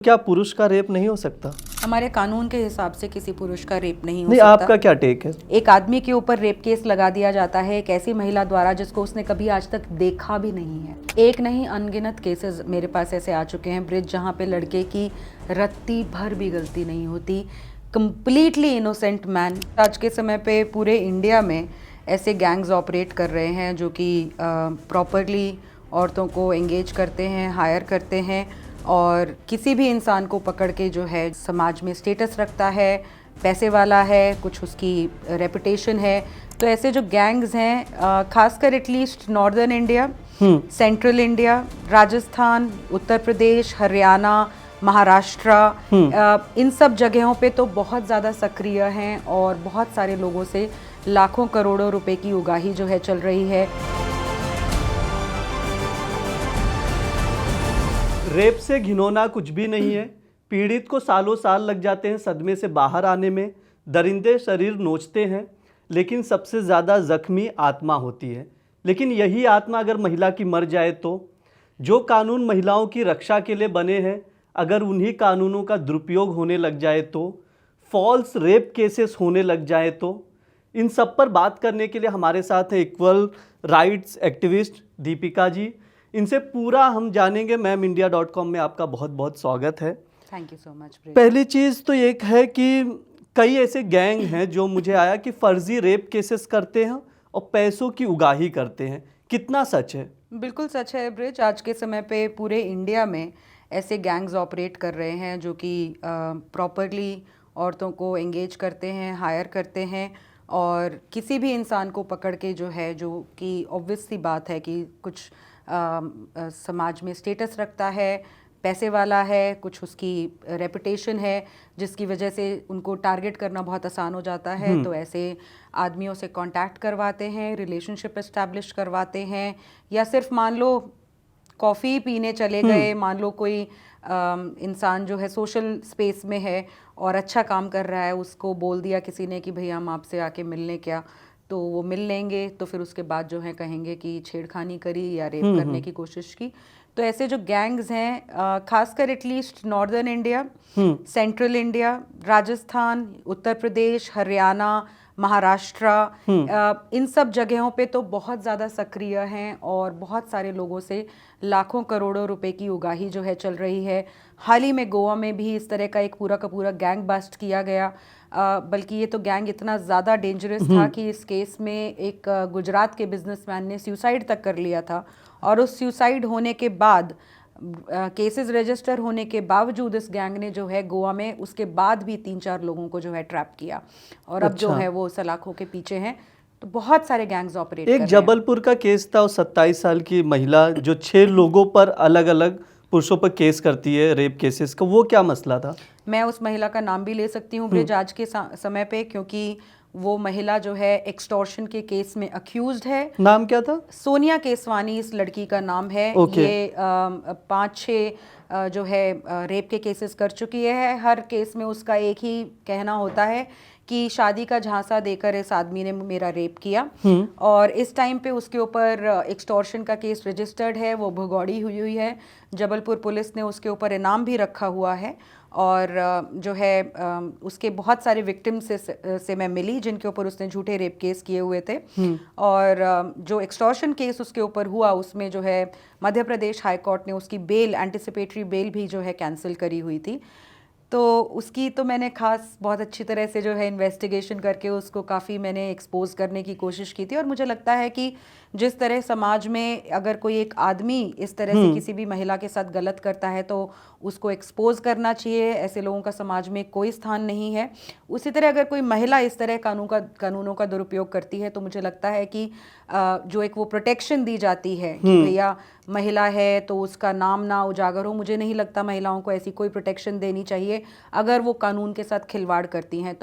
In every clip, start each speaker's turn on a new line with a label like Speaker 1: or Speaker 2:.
Speaker 1: क्या पुरुष का रेप नहीं हो सकता?
Speaker 2: हमारे कानून के हिसाब से किसी पुरुष का रेप नहीं हो
Speaker 1: नहीं,
Speaker 2: सकता।
Speaker 1: आपका क्या टेक है?
Speaker 2: एक आदमी के ऊपर रेप केस लगा दिया जाता है एक ऐसी महिला द्वारा जिसको उसने कभी आज तक देखा भी नहीं है। एक नहीं अनगिनत केसेस मेरे पास ऐसे आ चुके हैं ब्रिज, जहाँ पे लड़के की रत्ती भर भी गलती नहीं होती, कंप्लीटली इनोसेंट मैन। आज के समय पे पूरे इंडिया में ऐसे गैंग्स ऑपरेट कर रहे हैं जो कि प्रॉपरली औरतों को एंगेज करते हैं, हायर करते हैं और किसी भी इंसान को पकड़ के जो है समाज में स्टेटस रखता है, पैसे वाला है, कुछ उसकी रेपुटेशन है। तो ऐसे जो गैंग्स हैं खासकर at least northern India, central India, Rajasthan, Uttar Pradesh, Haryana, Maharashtra, इन सब जगहों पे तो बहुत ज़्यादा सक्रिय हैं और बहुत सारे लोगों से लाखों करोड़ों रुपए की उगाही जो है चल रही है।
Speaker 1: रेप से घिनौना कुछ भी नहीं है। पीड़ित को सालों साल लग जाते हैं सदमे से बाहर आने में, दरिंदे शरीर नोचते हैं, लेकिन सबसे ज़्यादा जख्मी आत्मा होती है। लेकिन यही आत्मा अगर महिला की मर जाए तो, जो कानून महिलाओं की रक्षा के लिए बने हैं अगर उन्हीं कानूनों का दुरुपयोग होने लग जाए तो, फॉल्स रेप केसेस होने लग जाए तो, इन सब पर बात करने के लिए हमारे साथ है equal rights activist Deepika ji. इनसे पूरा हम जानेंगे। MAMIndia.com में आपका बहुत बहुत स्वागत है।
Speaker 2: Thank you so much.
Speaker 1: पहली चीज़ तो एक है कि कई ऐसे गैंग हैं जो मुझे आया कि फर्जी रेप केसेस करते हैं और पैसों की उगाही करते हैं। कितना सच है?
Speaker 2: बिल्कुल सच है ब्रिज। आज के समय पे पूरे इंडिया में ऐसे गैंग्स ऑपरेट कर रहे हैं जो कि प्रॉपरली औरतों को एंगेज करते हैं, हायर करते हैं और किसी भी इंसान को पकड़ के जो है, जो कि ऑब्वियस सी बात है कि कुछ समाज में स्टेटस रखता है, पैसे वाला है, कुछ उसकी रेपुटेशन है, जिसकी वजह से उनको टारगेट करना बहुत आसान हो जाता है। तो ऐसे आदमियों से कांटेक्ट करवाते हैं, रिलेशनशिप एस्टैब्लिश करवाते हैं, या सिर्फ मान लो कॉफ़ी पीने चले गए, मान लो कोई इंसान जो है सोशल स्पेस में है और अच्छा काम कर रहा है, उसको बोल दिया किसी ने कि भैया हम आपसे आके मिलने क्या, तो वो मिल लेंगे, तो फिर उसके बाद जो है कहेंगे कि छेड़खानी करी या रेप करने की कोशिश की। तो ऐसे जो गैंग्स हैं खासकर at least northern India, central India, Rajasthan, Uttar Pradesh, Haryana, Maharashtra, इन सब जगहों पे तो बहुत ज़्यादा सक्रिय हैं और बहुत सारे लोगों से लाखों करोड़ों रुपए की उगाही जो है चल रही है। हाल ही में गोवा में भी इस तरह का एक पूरा का पूरा गैंग बस्ट किया गया। बल्कि ये तो गैंग इतना ज़्यादा डेंजरस था कि इस केस में एक गुजरात के बिजनेसमैन ने सुसाइड तक कर लिया था और उस सुसाइड होने के बाद केसेस रजिस्टर होने के बावजूद इस गैंग ने जो है गोवा में उसके बाद भी 3-4 लोगों को जो है ट्रैप किया और अब जो है वो सलाखों के पीछे हैं। तो बहुत सारे गैंग्स ऑपरेट कर रहे हैं।
Speaker 1: एक जबलपुर का केस था, 27 साल की महिला जो 6 लोगों पर अलग अलग पुरुषों पर केस करती है रेप केसेस का, वो क्या मसला था?
Speaker 2: मैं उस महिला का नाम भी ले सकती हूँ ब्रिज आज के समय पे, क्योंकि वो महिला जो है एक्सटॉर्शन के केस में अक्यूज्ड है।
Speaker 1: नाम क्या था?
Speaker 2: सोनिया केसवानी इस लड़की का नाम है। ये 5-6 जो है रेप के केसेस कर चुकी है। हर केस में उसका एक ही कहना होता है कि शादी का झांसा देकर इस आदमी ने मेरा रेप किया, और इस टाइम पे उसके ऊपर एक्सटॉर्शन का केस रजिस्टर्ड है, वो भगौड़ी हुई है। जबलपुर पुलिस ने उसके ऊपर इनाम भी रखा हुआ है और जो है उसके बहुत सारे विक्टिम से मैं मिली जिनके ऊपर उसने झूठे रेप केस किए हुए थे। और जो एक्सटॉर्शन केस उसके ऊपर हुआ उसमें जो है मध्य प्रदेश हाई कोर्ट ने उसकी बेल, एंटिसिपेटरी बेल भी जो है कैंसिल करी हुई थी। तो उसकी तो मैंने खास बहुत अच्छी तरह से जो है इन्वेस्टिगेशन करके उसको काफ़ी मैंने एक्सपोज करने की कोशिश की थी। और मुझे लगता है कि जिस तरह समाज में अगर कोई एक आदमी इस तरह से किसी भी महिला के साथ गलत करता है तो उसको एक्सपोज करना चाहिए। ऐसे लोगों का समाज में कोई स्थान नहीं है। उसी तरह अगर कोई महिला इस तरह कानूनों का दुरुपयोग करती है तो मुझे लगता है कि जो एक वो प्रोटेक्शन दी जाती है कि भैया महिला है तो उसका नाम ना उजागर हो, मुझे नहीं लगता महिलाओं को ऐसी कोई प्रोटेक्शन देनी चाहिए अगर वो कानून के साथ खिलवाड़ करती हैं।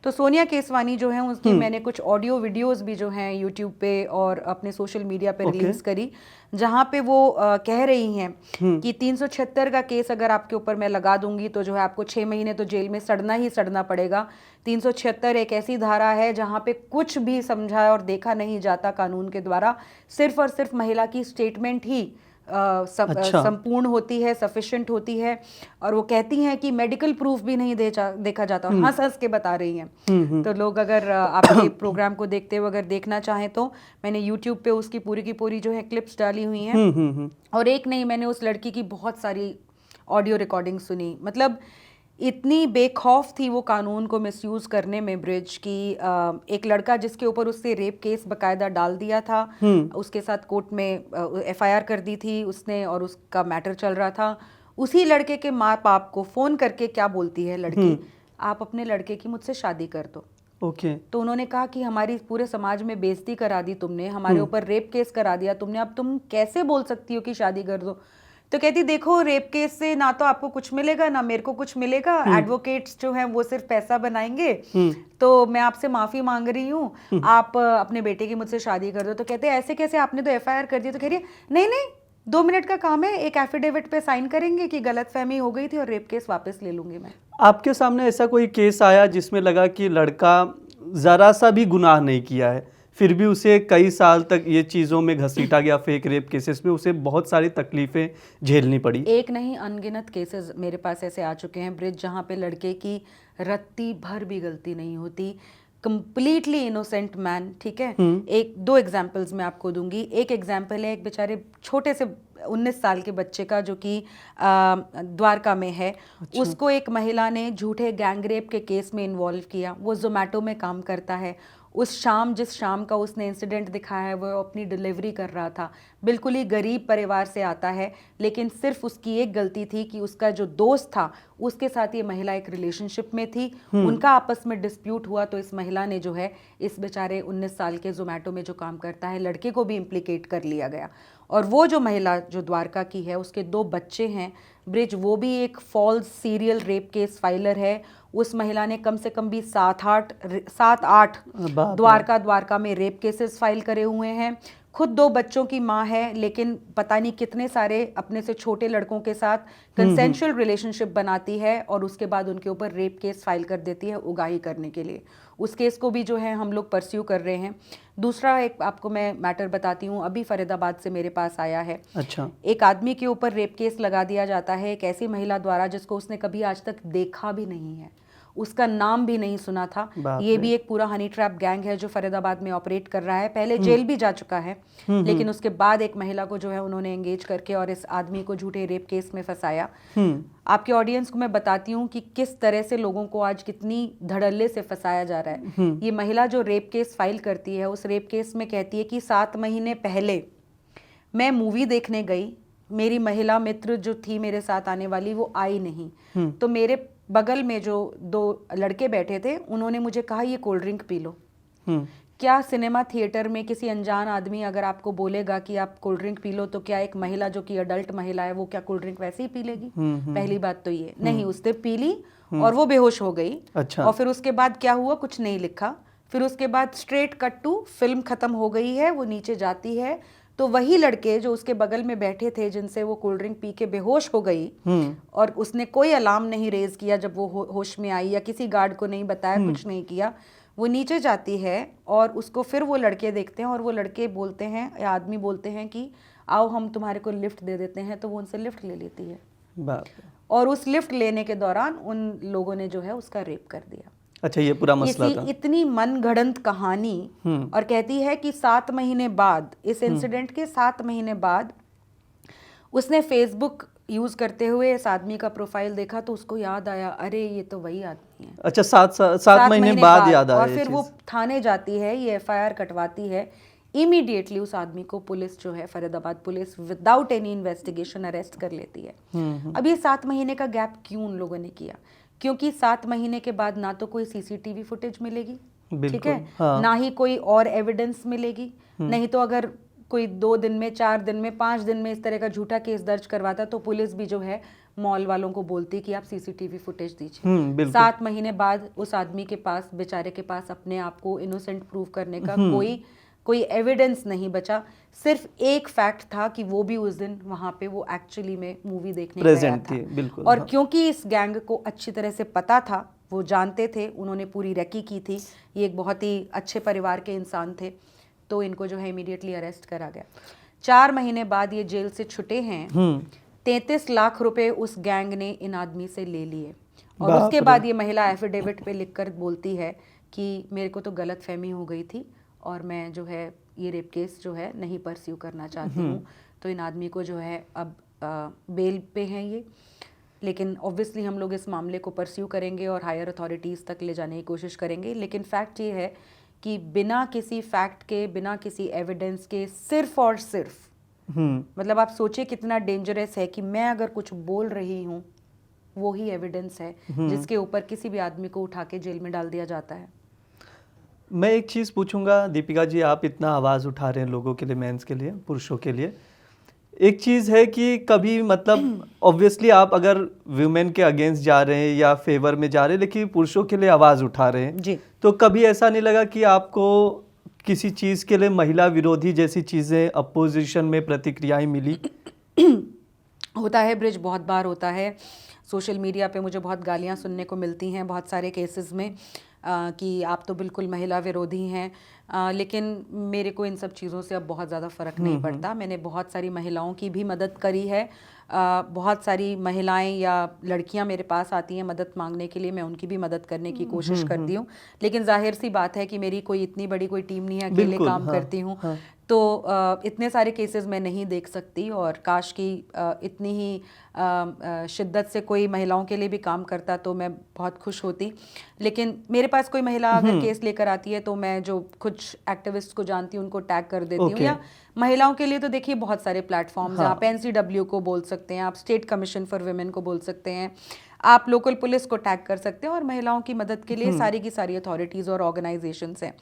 Speaker 2: तो सोनिया केसवानी जो है उसकी मैंने कुछ ऑडियो वीडियोस भी जो हैं यूट्यूब पे और अपने सोशल मीडिया पे रिलीज करी, जहाँ पे वो कह रही हैं कि 376 का केस अगर आपके ऊपर मैं लगा दूंगी तो जो है आपको 6 महीने तो जेल में सड़ना ही सड़ना पड़ेगा। 376 एक ऐसी धारा है जहाँ पे कुछ भी समझा और देखा नहीं जाता कानून के द्वारा, सिर्फ और सिर्फ महिला की स्टेटमेंट ही
Speaker 1: अच्छा।
Speaker 2: संपूर्ण होती है, सफिशिएंट होती है, और वो कहती हैं कि मेडिकल प्रूफ भी नहीं देखा जाता, और हंस हंस के बता रही हैं। तो लोग अगर आपके प्रोग्राम को देखते हुए अगर देखना चाहें तो मैंने यूट्यूब पे उसकी पूरी की पूरी जो है क्लिप्स डाली हुई हैं। और एक नहीं, मैंने उस लड़की की बहुत सारी ऑडियो रिकॉर्डिंग सुनी। मतलब इतनी बेखौफ थी वो कानून को मिसयूज करने में ब्रिज की। एक लड़का जिसके ऊपर उससे रेप केस बकायदा डाल दिया था, उसके साथ कोर्ट में एफआईआर कर दी थी उसने, और उसका मैटर चल रहा था। उसी लड़के के माँ बाप को फोन करके क्या बोलती है लड़की, आप अपने लड़के की मुझसे शादी कर दो।
Speaker 1: ओके।
Speaker 2: तो उन्होंने कहा कि हमारी पूरे समाज में बेइज्जती करा दी तुमने, हमारे ऊपर रेप केस करा दिया तुमने, अब तुम कैसे बोल सकती हो कि शादी कर दो। तो कहती देखो, रेप केस से ना तो आपको कुछ मिलेगा ना मेरे को कुछ मिलेगा, एडवोकेट्स जो हैं वो सिर्फ पैसा बनाएंगे, तो मैं आपसे माफी मांग रही हूँ, आप अपने बेटे की मुझसे शादी कर दो। तो कहते ऐसे कैसे, आपने तो एफआईआर कर दी। तो कह रही है नहीं नहीं, 2 मिनट का काम है, एक एफिडेविट पे साइन करेंगे कि गलतफहमी हो गई थी और रेप केस वापस ले लूंगी मैं।
Speaker 1: आपके सामने ऐसा कोई केस आया जिसमें लगा कि लड़का ज़रा सा भी गुनाह नहीं किया है, फिर भी उसे कई साल तक ये चीज़ों में घसीटा गया, फेक रेप केसेस में उसे बहुत सारी तकलीफ़ें झेलनी पड़ी?
Speaker 2: एक नहीं, अनगिनत केसेस मेरे पास ऐसे आ चुके हैं ब्रिज, जहाँ पे लड़के की रत्ती भर भी गलती नहीं होती, कंप्लीटली इनोसेंट मैन। ठीक है, एक 2 एग्जांपल्स मैं आपको दूंगी। एक एग्जांपल है एक बेचारे छोटे से 19 साल के बच्चे का, जो कि द्वारका में है। अच्छा। उसको एक महिला ने झूठे गैंगरेप के केस में इन्वॉल्व किया। वो जोमेटो में काम करता है। उस शाम, जिस शाम का उसने इंसिडेंट दिखाया है, वो अपनी डिलीवरी कर रहा था। बिल्कुल ही गरीब परिवार से आता है, लेकिन सिर्फ उसकी एक गलती थी कि उसका जो दोस्त था उसके साथ ये महिला एक रिलेशनशिप में थी। उनका आपस में डिस्प्यूट हुआ, तो इस महिला ने जो है इस बेचारे 19 साल के जोमेटो में जो काम करता है लड़के को भी इम्प्लीकेट कर लिया गया। और वो जो महिला जो द्वारका की है, उसके 2 बच्चे हैं ब्रिज, वो भी एक false serial rape case filer है। उस महिला ने कम से कम भी 7-8 द्वारका में रेप केसेस फाइल करे हुए हैं। खुद 2 बच्चों की माँ है, लेकिन पता नहीं कितने सारे अपने से छोटे लड़कों के साथ कंसेंशुअल रिलेशनशिप बनाती है, और उसके बाद उनके ऊपर रेप केस फाइल कर देती है उगाही करने के लिए। उस केस को भी जो है हम लोग परस्यू कर रहे हैं। दूसरा एक आपको मैं मैटर बताती हूँ, अभी फरीदाबाद से मेरे पास आया है।
Speaker 1: अच्छा।
Speaker 2: एक आदमी के ऊपर रेप केस लगा दिया जाता है एक ऐसी महिला द्वारा जिसको उसने कभी आज तक देखा भी नहीं है, उसका नाम भी नहीं सुना था। ये भी एक पूरा हनी ट्रैप गैंग है जो फरीदाबाद में ऑपरेट कर रहा है। पहले जेल भी जा चुका है, लेकिन उसके बाद एक महिला को जो है उन्होंने एंगेज करके और इस आदमी को झूठे रेप केस में फंसाया। आपके ऑडियंस को मैं बताती हूँ कि किस तरह से लोगों को आज कितनी धड़ल्ले से फंसाया जा रहा है। ये महिला जो रेप केस फाइल करती है, उस रेप केस में कहती है कि 7 महीने पहले मैं मूवी देखने गई, मेरी महिला मित्र जो थी मेरे साथ आने वाली वो आई नहीं, तो मेरे बगल में जो 2 लड़के बैठे थे उन्होंने मुझे कहा ये कोल्ड ड्रिंक पी लो। क्या सिनेमा थिएटर में किसी अनजान आदमी अगर आपको बोलेगा कि आप कोल्ड ड्रिंक पी लो, तो क्या एक महिला जो कि अडल्ट महिला है वो क्या कोल्ड ड्रिंक वैसे ही पी लेगी? पहली बात तो ये नहीं, उसने पी ली और वो बेहोश हो गई।
Speaker 1: अच्छा।
Speaker 2: और फिर उसके बाद क्या हुआ, कुछ नहीं लिखा। फिर उसके बाद स्ट्रेट कट टू फिल्म खत्म हो गई है, वो नीचे जाती है तो वही लड़के जो उसके बगल में बैठे थे जिनसे वो कोल्ड ड्रिंक पी के बेहोश हो गई, और उसने कोई अलार्म नहीं रेज किया जब वो होश में आई, या किसी गार्ड को नहीं बताया, कुछ नहीं किया, वो नीचे जाती है और उसको फिर वो लड़के देखते हैं और वो लड़के बोलते हैं या आदमी बोलते हैं कि आओ हम तुम्हारे को लिफ्ट दे देते हैं, तो वो उनसे लिफ्ट ले लेती है। और उस लिफ्ट लेने के दौरान उन लोगों ने जो है उसका रेप कर दिया।
Speaker 1: अच्छा, ये पूरा मसला था।
Speaker 2: इतनी मनगढ़ंत कहानी। और कहती है कि 7 महीने बाद, इस इंसिडेंट के 7 महीने बाद उसने फेसबुक यूज करते हुए इस आदमी का प्रोफाइल देखा, तो उसको याद आया, अरे ये तो वही आदमी है।
Speaker 1: अच्छा, 7 महीने बाद याद आया।
Speaker 2: और फिर वो थाने जाती है, ये एफआईआर कटवाती है। इमीडिएटली उस आदमी को पुलिस जो है, Faridabad police, without any investigation arrest कर लेती है। अब ये 7 महीने का गैप क्यों उन लोगों ने किया? क्योंकि 7 महीने के बाद ना तो कोई सीसीटीवी फुटेज मिलेगी, ठीक है, हाँ। ना ही कोई और एविडेंस मिलेगी। नहीं तो अगर कोई 2 दिन में, 4 दिन में, 5 दिन में इस तरह का झूठा केस दर्ज करवाता, तो पुलिस भी जो है मॉल वालों को बोलती कि आप सीसीटीवी फुटेज दीजिए। 7 महीने बाद उस आदमी के पास, बेचारे के पास, अपने आप को इनोसेंट प्रूव करने का कोई एविडेंस नहीं बचा। सिर्फ एक फैक्ट था कि वो भी उस दिन वहां पे वो एक्चुअली में मूवी देखने गया था। बिल्कुल, और हाँ। क्योंकि इस गैंग को अच्छी तरह से पता था, वो जानते थे, उन्होंने पूरी रेकी की थी, ये एक बहुत ही अच्छे परिवार के इंसान थे, तो इनको जो है इमीडिएटली अरेस्ट करा गया। 4 महीने बाद ये जेल से छुटे हैं, 33 लाख रुपए उस गैंग ने इन आदमी से ले लिए। और
Speaker 1: बाप
Speaker 2: उसके
Speaker 1: रे।
Speaker 2: बाद ये महिला एफिडेविट पे लिखकर बोलती है कि मेरे को तो गलत फहमी हो गई थी और मैं जो है ये रेप केस जो है नहीं परस्यू करना चाहती हूँ। तो इन आदमी को जो है अब बेल पे हैं ये, लेकिन ऑब्वियसली हम लोग इस मामले को परस्यू करेंगे और हायर अथॉरिटीज़ तक ले जाने की कोशिश करेंगे। लेकिन फैक्ट ये है कि बिना किसी फैक्ट के, बिना किसी एविडेंस के, सिर्फ और सिर्फ मतलब आप सोचिए कितना डेंजरस है कि मैं अगर कुछ बोल रही हूँ वो ही एविडेंस है जिसके ऊपर किसी भी आदमी को उठा के जेल में डाल दिया जाता है।
Speaker 1: मैं एक चीज़ पूछूंगा दीपिका जी, आप इतना आवाज़ उठा रहे हैं लोगों के लिए, मेंस के लिए, पुरुषों के लिए। एक चीज़ है कि कभी मतलब ऑब्वियसली आप अगर वुमेन के अगेंस्ट जा रहे हैं या फेवर में जा रहे हैं, लेकिन पुरुषों के लिए आवाज़ उठा रहे हैं
Speaker 2: जी।
Speaker 1: तो कभी ऐसा नहीं लगा कि आपको किसी चीज़ के लिए महिला विरोधी जैसी चीज़ें अपोजिशन में प्रतिक्रियाएं मिली?
Speaker 2: होता है ब्रिज, बहुत बार होता है। सोशल मीडिया पे मुझे बहुत गालियाँ सुनने को मिलती हैं बहुत सारे केसेस में कि आप तो बिल्कुल महिला विरोधी हैं। लेकिन मेरे को इन सब चीज़ों से अब बहुत ज़्यादा फ़र्क नहीं पड़ता। मैंने बहुत सारी महिलाओं की भी मदद करी है। बहुत सारी महिलाएं या लड़कियां मेरे पास आती हैं मदद मांगने के लिए, मैं उनकी भी मदद करने की कोशिश करती हूँ। लेकिन जाहिर सी बात है कि मेरी कोई इतनी बड़ी कोई टीम नहीं है, अकेले
Speaker 1: बिल्कुल,
Speaker 2: काम करती हूँ। तो इतने सारे केसेस मैं नहीं देख सकती और काश कि इतनी ही शिद्दत से कोई महिलाओं के लिए भी काम करता तो मैं बहुत खुश होती। लेकिन मेरे पास कोई महिला अगर केस लेकर आती है तो मैं जो कुछ एक्टिविस्ट को जानती हूँ उनको टैग कर देती हूँ। या महिलाओं के लिए तो देखिए बहुत सारे प्लेटफॉर्म्स हैं। आप NCW को बोल सकते हैं, आप स्टेट कमीशन फॉर वुमेन को बोल सकते हैं, आप लोकल पुलिस को टैग कर सकते हैं और महिलाओं की मदद के लिए सारी की सारी अथॉरिटीज़ और ऑर्गेनाइजेशंस हैं।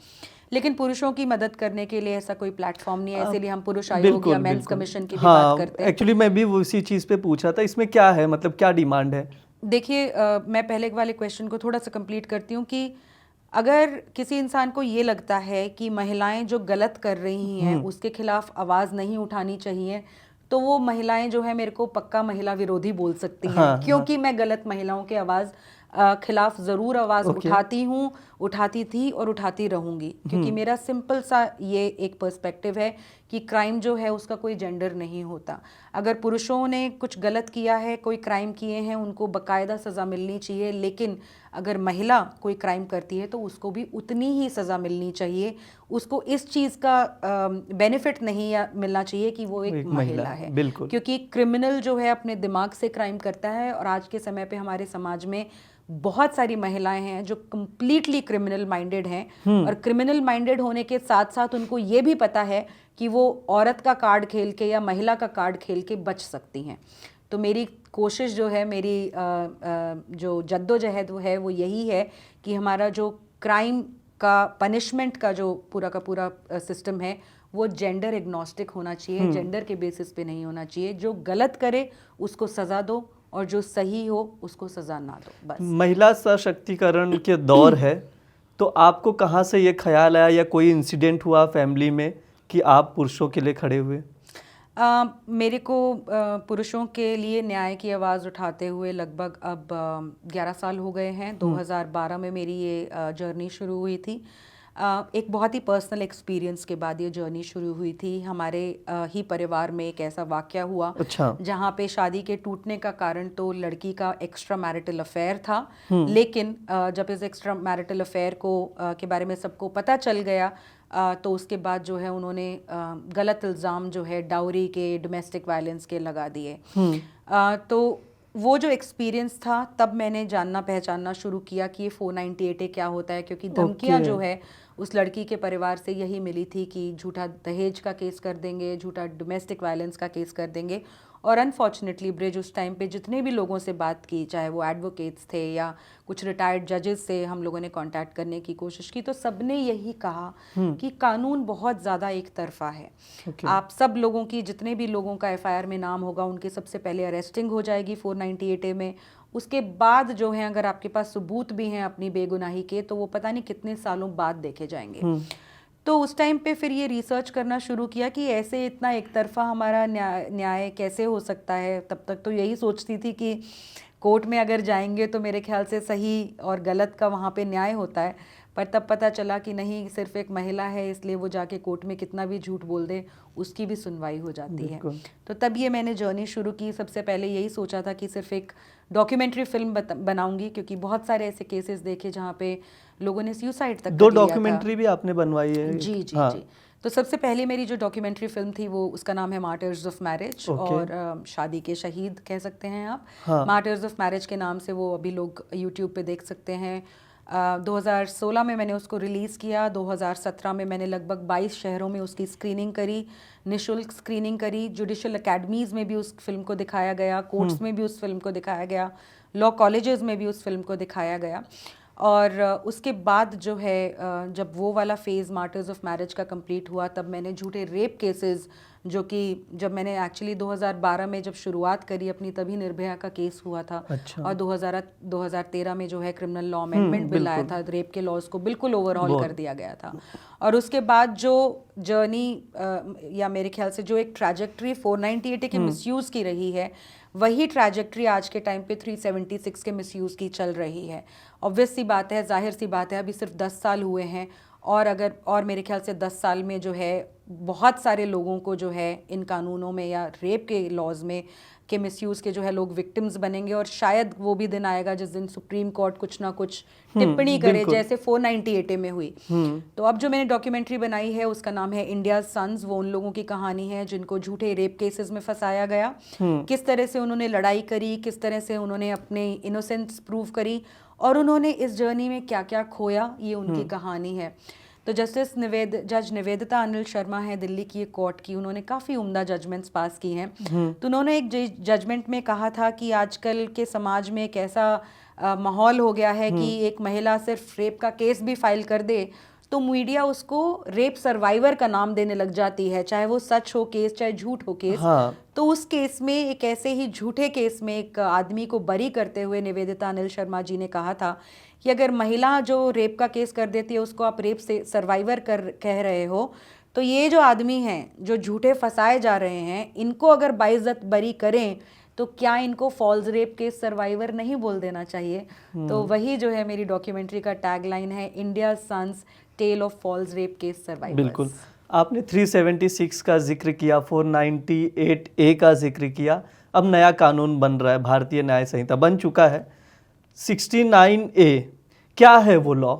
Speaker 2: लेकिन पुरुषों की मदद करने के लिए ऐसा कोई प्लेटफॉर्म नहीं है, इसीलिए हम पुरुष आयोग या मेंस कमीशन की भी बात करते हैं।
Speaker 1: एक्चुअली मैं भी उसी चीज़ पे पूछा था, इसमें क्या है, मतलब क्या डिमांड है?
Speaker 2: देखिए मैं पहले वाले क्वेश्चन को थोड़ा सा कंप्लीट करती हूँ कि अगर किसी इंसान को ये लगता है कि महिलाएं जो गलत कर रही हैं उसके खिलाफ आवाज़ नहीं उठानी चाहिए, तो वो महिलाएं जो है मेरे को पक्का महिला विरोधी बोल सकती हैं। क्योंकि मैं गलत महिलाओं के आवाज़ खिलाफ ज़रूर आवाज़ उठाती हूँ, उठाती थी और उठाती रहूँगी। क्योंकि मेरा सिंपल सा ये एक पर्सपेक्टिव है कि क्राइम जो है उसका कोई जेंडर नहीं होता। अगर पुरुषों ने कुछ गलत किया है, कोई क्राइम किए हैं, उनको बाकायदा सज़ा मिलनी चाहिए। लेकिन अगर महिला कोई क्राइम करती है तो उसको भी उतनी ही सज़ा मिलनी चाहिए। उसको इस चीज़ का बेनिफिट नहीं मिलना चाहिए कि वो एक महिला है।
Speaker 1: बिल्कुल।
Speaker 2: क्योंकि क्रिमिनल जो है अपने दिमाग से क्राइम करता है और आज के समय पे हमारे समाज में बहुत सारी महिलाएं हैं जो कम्प्लीटली क्रिमिनल माइंडेड हैं और क्रिमिनल माइंडेड होने के साथ साथ उनको ये भी पता है कि वो औरत का कार्ड खेल के या महिला का कार्ड खेल के बच सकती हैं। तो मेरी कोशिश जो है, मेरी जो जद्दोजहद है वो यही है कि हमारा जो क्राइम का पनिशमेंट का जो पूरा का पूरा सिस्टम है वो जेंडर एग्नोस्टिक होना चाहिए, जेंडर के बेसिस पे नहीं होना चाहिए। जो गलत करे उसको सज़ा दो और जो सही हो उसको सज़ा ना दो, बस।
Speaker 1: महिला सशक्तिकरण के दौर है, तो आपको कहाँ से ये ख्याल आया या कोई इंसिडेंट हुआ फैमिली में कि आप पुरुषों के लिए खड़े हुए?
Speaker 2: मेरे को पुरुषों के लिए न्याय की आवाज़ उठाते हुए लगभग अब 11 साल हो गए हैं। 2012 में मेरी ये जर्नी शुरू हुई थी। एक बहुत ही पर्सनल एक्सपीरियंस के बाद ये जर्नी शुरू हुई थी। हमारे ही परिवार में एक ऐसा वाक़या हुआ जहाँ पे शादी के टूटने का कारण तो लड़की का एक्स्ट्रा मैरिटल अफेयर था। लेकिन जब इस एक्स्ट्रा मैरिटल अफेयर को के बारे में सबको पता चल गया तो उसके बाद जो है उन्होंने गलत इल्ज़ाम जो है डाउरी के, डोमेस्टिक वायलेंस के लगा दिए। तो वो जो एक्सपीरियंस था तब मैंने जानना पहचानना शुरू किया कि ये 498A क्या होता है। क्योंकि धमकियां जो है उस लड़की के परिवार से यही मिली थी कि झूठा दहेज का केस कर देंगे, झूठा डोमेस्टिक वायलेंस का केस कर देंगे। और अनफॉर्चुनेटली ब्रिज उस टाइम पे जितने भी लोगों से बात की, चाहे वो एडवोकेट्स थे या कुछ रिटायर्ड जजेस से हम लोगों ने कांटेक्ट करने की कोशिश की, तो सबने यही कहा कि कानून बहुत ज़्यादा एक तरफा है। आप सब लोगों की, जितने भी लोगों का FIR में नाम होगा उनके सबसे पहले अरेस्टिंग हो जाएगी 498A में। उसके बाद जो है अगर आपके पास सबूत भी हैं अपनी बेगुनाही के तो वो पता नहीं कितने सालों बाद देखे जाएंगे। तो उस टाइम पे फिर ये रिसर्च करना शुरू किया कि ऐसे इतना एक तरफा हमारा न्याय कैसे हो सकता है। तब तक तो यही सोचती थी कि कोर्ट में अगर जाएंगे तो मेरे ख्याल से सही और गलत का वहाँ पे न्याय होता है। पर तब पता चला कि नहीं, सिर्फ एक महिला है इसलिए वो जाके कोर्ट में कितना भी झूठ बोल दे उसकी भी सुनवाई हो जाती है।
Speaker 1: बिल्कुल।
Speaker 2: तो तब ये मैंने जर्नी शुरू की। सबसे पहले यही सोचा था कि सिर्फ एक डॉक्यूमेंट्री फिल्म बनाऊंगी, क्योंकि बहुत सारे ऐसे केसेस देखे जहाँ पे लोगों ने सुसाइड तक
Speaker 1: 2
Speaker 2: कर लिया था।
Speaker 1: डॉक्यूमेंट्री भी आपने बनवाई है?
Speaker 2: जी जी
Speaker 1: हाँ।
Speaker 2: जी। तो सबसे पहली मेरी जो डॉक्यूमेंट्री फिल्म थी वो, उसका नाम है मार्टर्स ऑफ मैरिज, और शादी के शहीद कह सकते हैं आप।
Speaker 1: हाँ।
Speaker 2: मार्टर्स ऑफ मैरिज के नाम से वो अभी लोग यूट्यूब पे देख सकते हैं। 2016 में मैंने उसको रिलीज़ किया। 2017 में मैंने लगभग 22 शहरों में उसकी स्क्रीनिंग करी, निशुल्क स्क्रीनिंग करी। जुडिशल अकेडमीज़ में भी उस फिल्म को दिखाया गया, कोर्ट्स में भी उस फिल्म को दिखाया गया, लॉ कॉलेजेस में भी उस फिल्म को दिखाया गया। और उसके बाद जो है, जब वो वाला फेज़ मार्टर्स ऑफ मैरिज का कंप्लीट हुआ, तब मैंने झूठे रेप केसेस, जो कि जब मैंने एक्चुअली 2012 में जब शुरुआत करी अपनी, तभी निर्भया का केस हुआ था।
Speaker 1: अच्छा।
Speaker 2: और 2013 में जो है क्रिमिनल लॉ अमेंडमेंट बिल आया था, रेप के लॉज को बिल्कुल ओवरऑल कर दिया गया था। और उसके बाद जो जर्नी, या मेरे ख्याल से जो एक ट्रैजेक्टरी 498 के मिसयूज़ की रही है, वही ट्रैजेक्टरी आज के टाइम पे 376 के मिसयूज़ की चल रही है। ऑब्वियस सी बात है, जाहिर सी बात है, अभी सिर्फ 10 साल हुए हैं, और मेरे ख्याल से 10 साल में जो है बहुत सारे लोगों को जो है इन कानूनों में या रेप के लॉज में के मिसयूज़ के जो है लोग विक्टिम्स बनेंगे। और शायद वो भी दिन आएगा जिस दिन सुप्रीम कोर्ट कुछ ना कुछ टिप्पणी करे, जैसे 498 में हुई। तो अब जो मैंने डॉक्यूमेंट्री बनाई है उसका नाम है इंडिया सन्स। वो उन लोगों की कहानी है जिनको झूठे रेप केसेस में फंसाया गया, किस तरह से उन्होंने लड़ाई करी, किस तरह से उन्होंने अपने इनोसेंस प्रूव करी, और उन्होंने इस जर्नी में क्या क्या खोया, ये उनकी कहानी है। तो जज निवेदिता अनिल शर्मा है दिल्ली की एक कोर्ट की, उन्होंने काफ़ी उम्दा जजमेंट्स पास की हैं। तो उन्होंने एक जजमेंट में कहा था कि आजकल के समाज में एक ऐसा माहौल हो गया है कि एक महिला सिर्फ रेप का केस भी फाइल कर दे तो मीडिया उसको रेप सर्वाइवर का नाम देने लग जाती है, चाहे वो सच हो केस चाहे झूठ हो केस।
Speaker 1: हाँ।
Speaker 2: तो उस केस में, एक ऐसे ही झूठे केस में एक आदमी को बरी करते हुए निवेदिता अनिल शर्मा जी ने कहा था कि अगर महिला जो रेप का केस कर देती है उसको आप रेप से सर्वाइवर कह रहे हो, तो ये जो आदमी हैं जो झूठे फंसाए जा रहे हैं, इनको अगर बाइज्जत बरी करें तो क्या इनको फॉल्स रेप केस सर्वाइवर नहीं बोल देना चाहिए। तो वही जो है मेरी डॉक्यूमेंट्री का टैगलाइन है, India sons tale of false rape case survivors.
Speaker 1: बिल्कुल। आपने 376 का जिक्र किया, 498A का जिक्र किया, अब नया कानून बन रहा है, भारतीय न्याय संहिता बन चुका है। 69A क्या है वो लॉ?